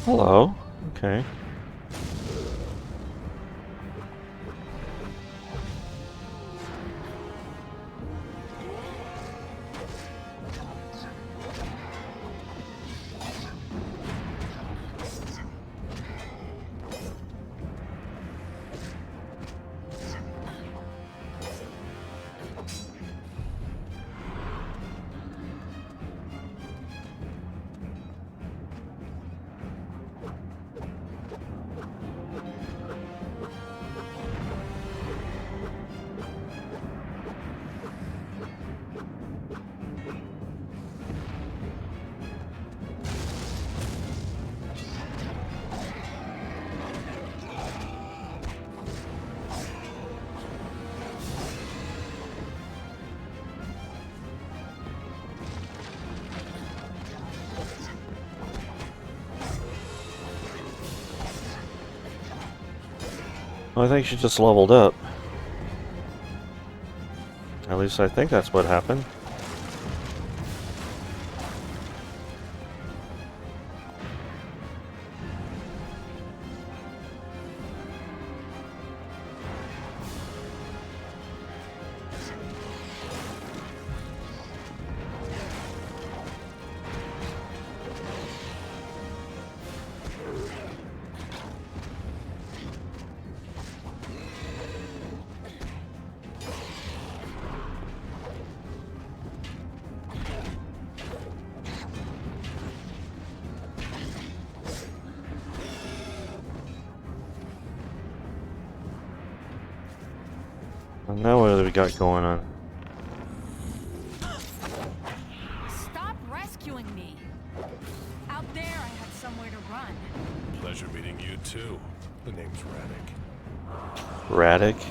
Hello. Okay. Well, I think she just leveled up. At least I think that's what happened. And now what do we got going on? Stop rescuing me. Out there, I had somewhere to run. Pleasure meeting you too. The name's Radek. Radek?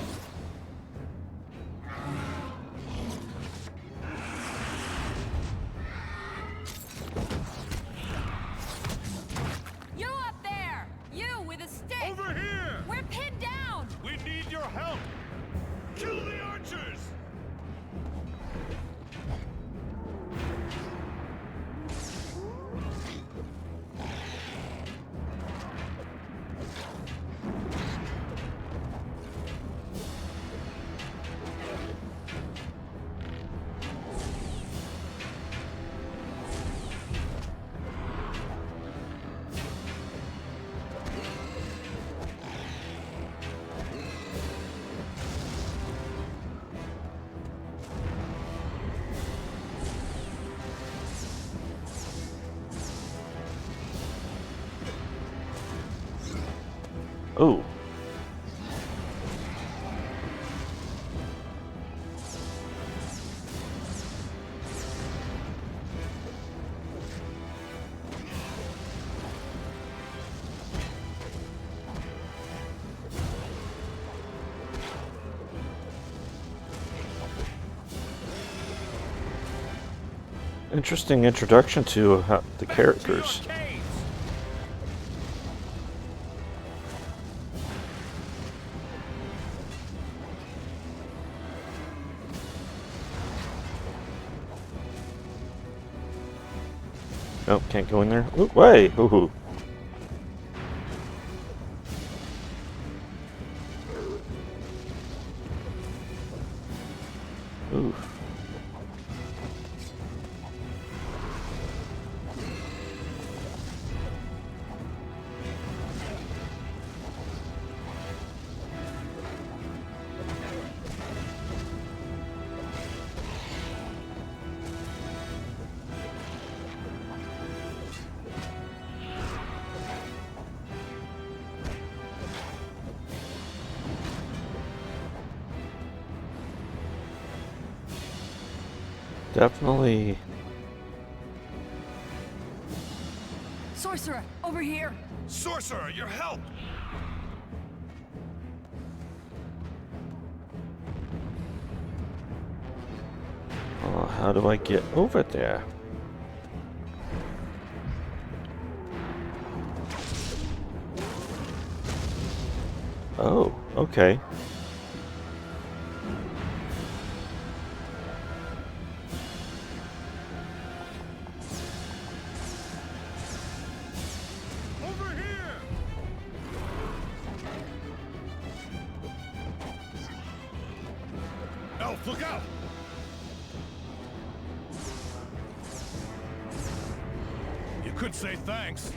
You up there! You with a stick! Over here! We're pinned down! We need your help! Kill the archers! Oh. Interesting introduction to the characters. Oh, can't go in there. Ooh, way! Ooh. Ooh. Definitely. Sorcerer, over here! Sorcerer, your help! Oh, how do I get over there? Oh, okay. Elf, look out! You could say thanks.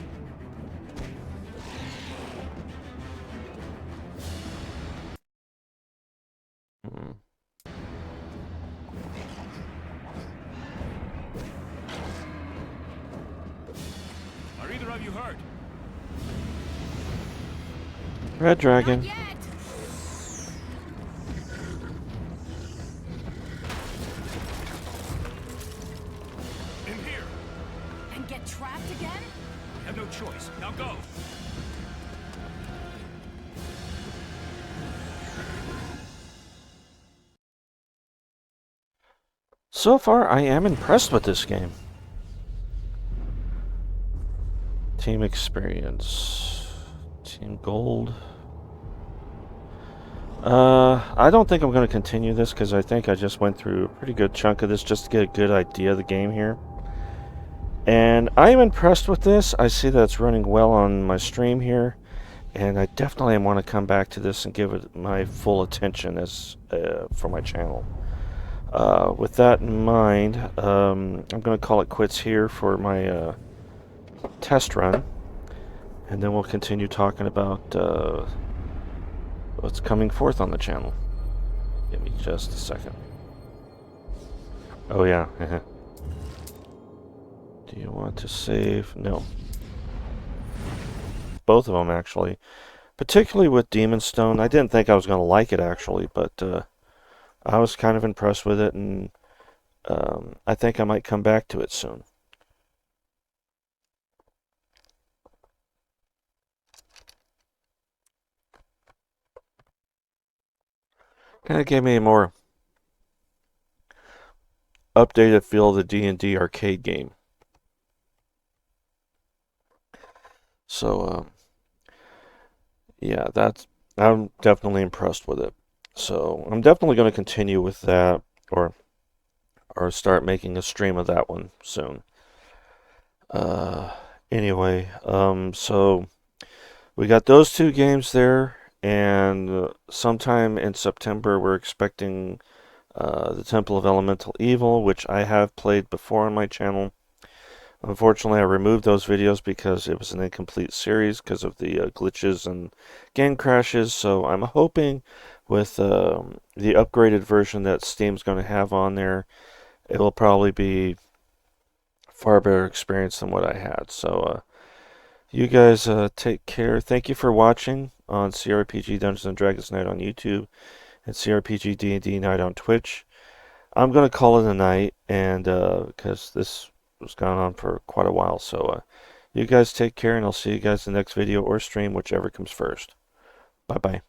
Are either of you hurt? Red dragon. In here! And get trapped again? We have no choice. Now go! So far, I am impressed with this game. Team experience. Team gold. I don't think I'm going to continue this because I think I just went through a pretty good chunk of this just to get a good idea of the game here. And I am impressed with this. I see that it's running well on my stream here. And I definitely want to come back to this and give it my full attention as for my channel. With that in mind, I'm going to call it quits here for my test run. And then we'll continue talking about what's coming forth on the channel. Give me just a second. Oh yeah. Do you want to save? No. Both of them actually. Particularly with Demon Stone. I didn't think I was going to like it actually, but I was kind of impressed with it, and I think I might come back to it soon. Kind of gave me a more updated feel of the D&D arcade game. So, yeah, I'm definitely impressed with it. So, I'm definitely going to continue with that, or start making a stream of that one soon. Anyway, so we got those two games there, and sometime in September we're expecting the Temple of Elemental Evil, which I have played before on my channel. Unfortunately, I removed those videos because it was an incomplete series because of the glitches and game crashes. So I'm hoping with the upgraded version that Steam's going to have on there, it will probably be far better experience than what I had. So You guys take care. Thank you for watching on CRPG Dungeons and Dragons Night on YouTube and CRPG D&D Night on Twitch. I'm going to call it a night, and because this was going on for quite a while. So you guys take care, and I'll see you guys in the next video or stream, whichever comes first. Bye-bye.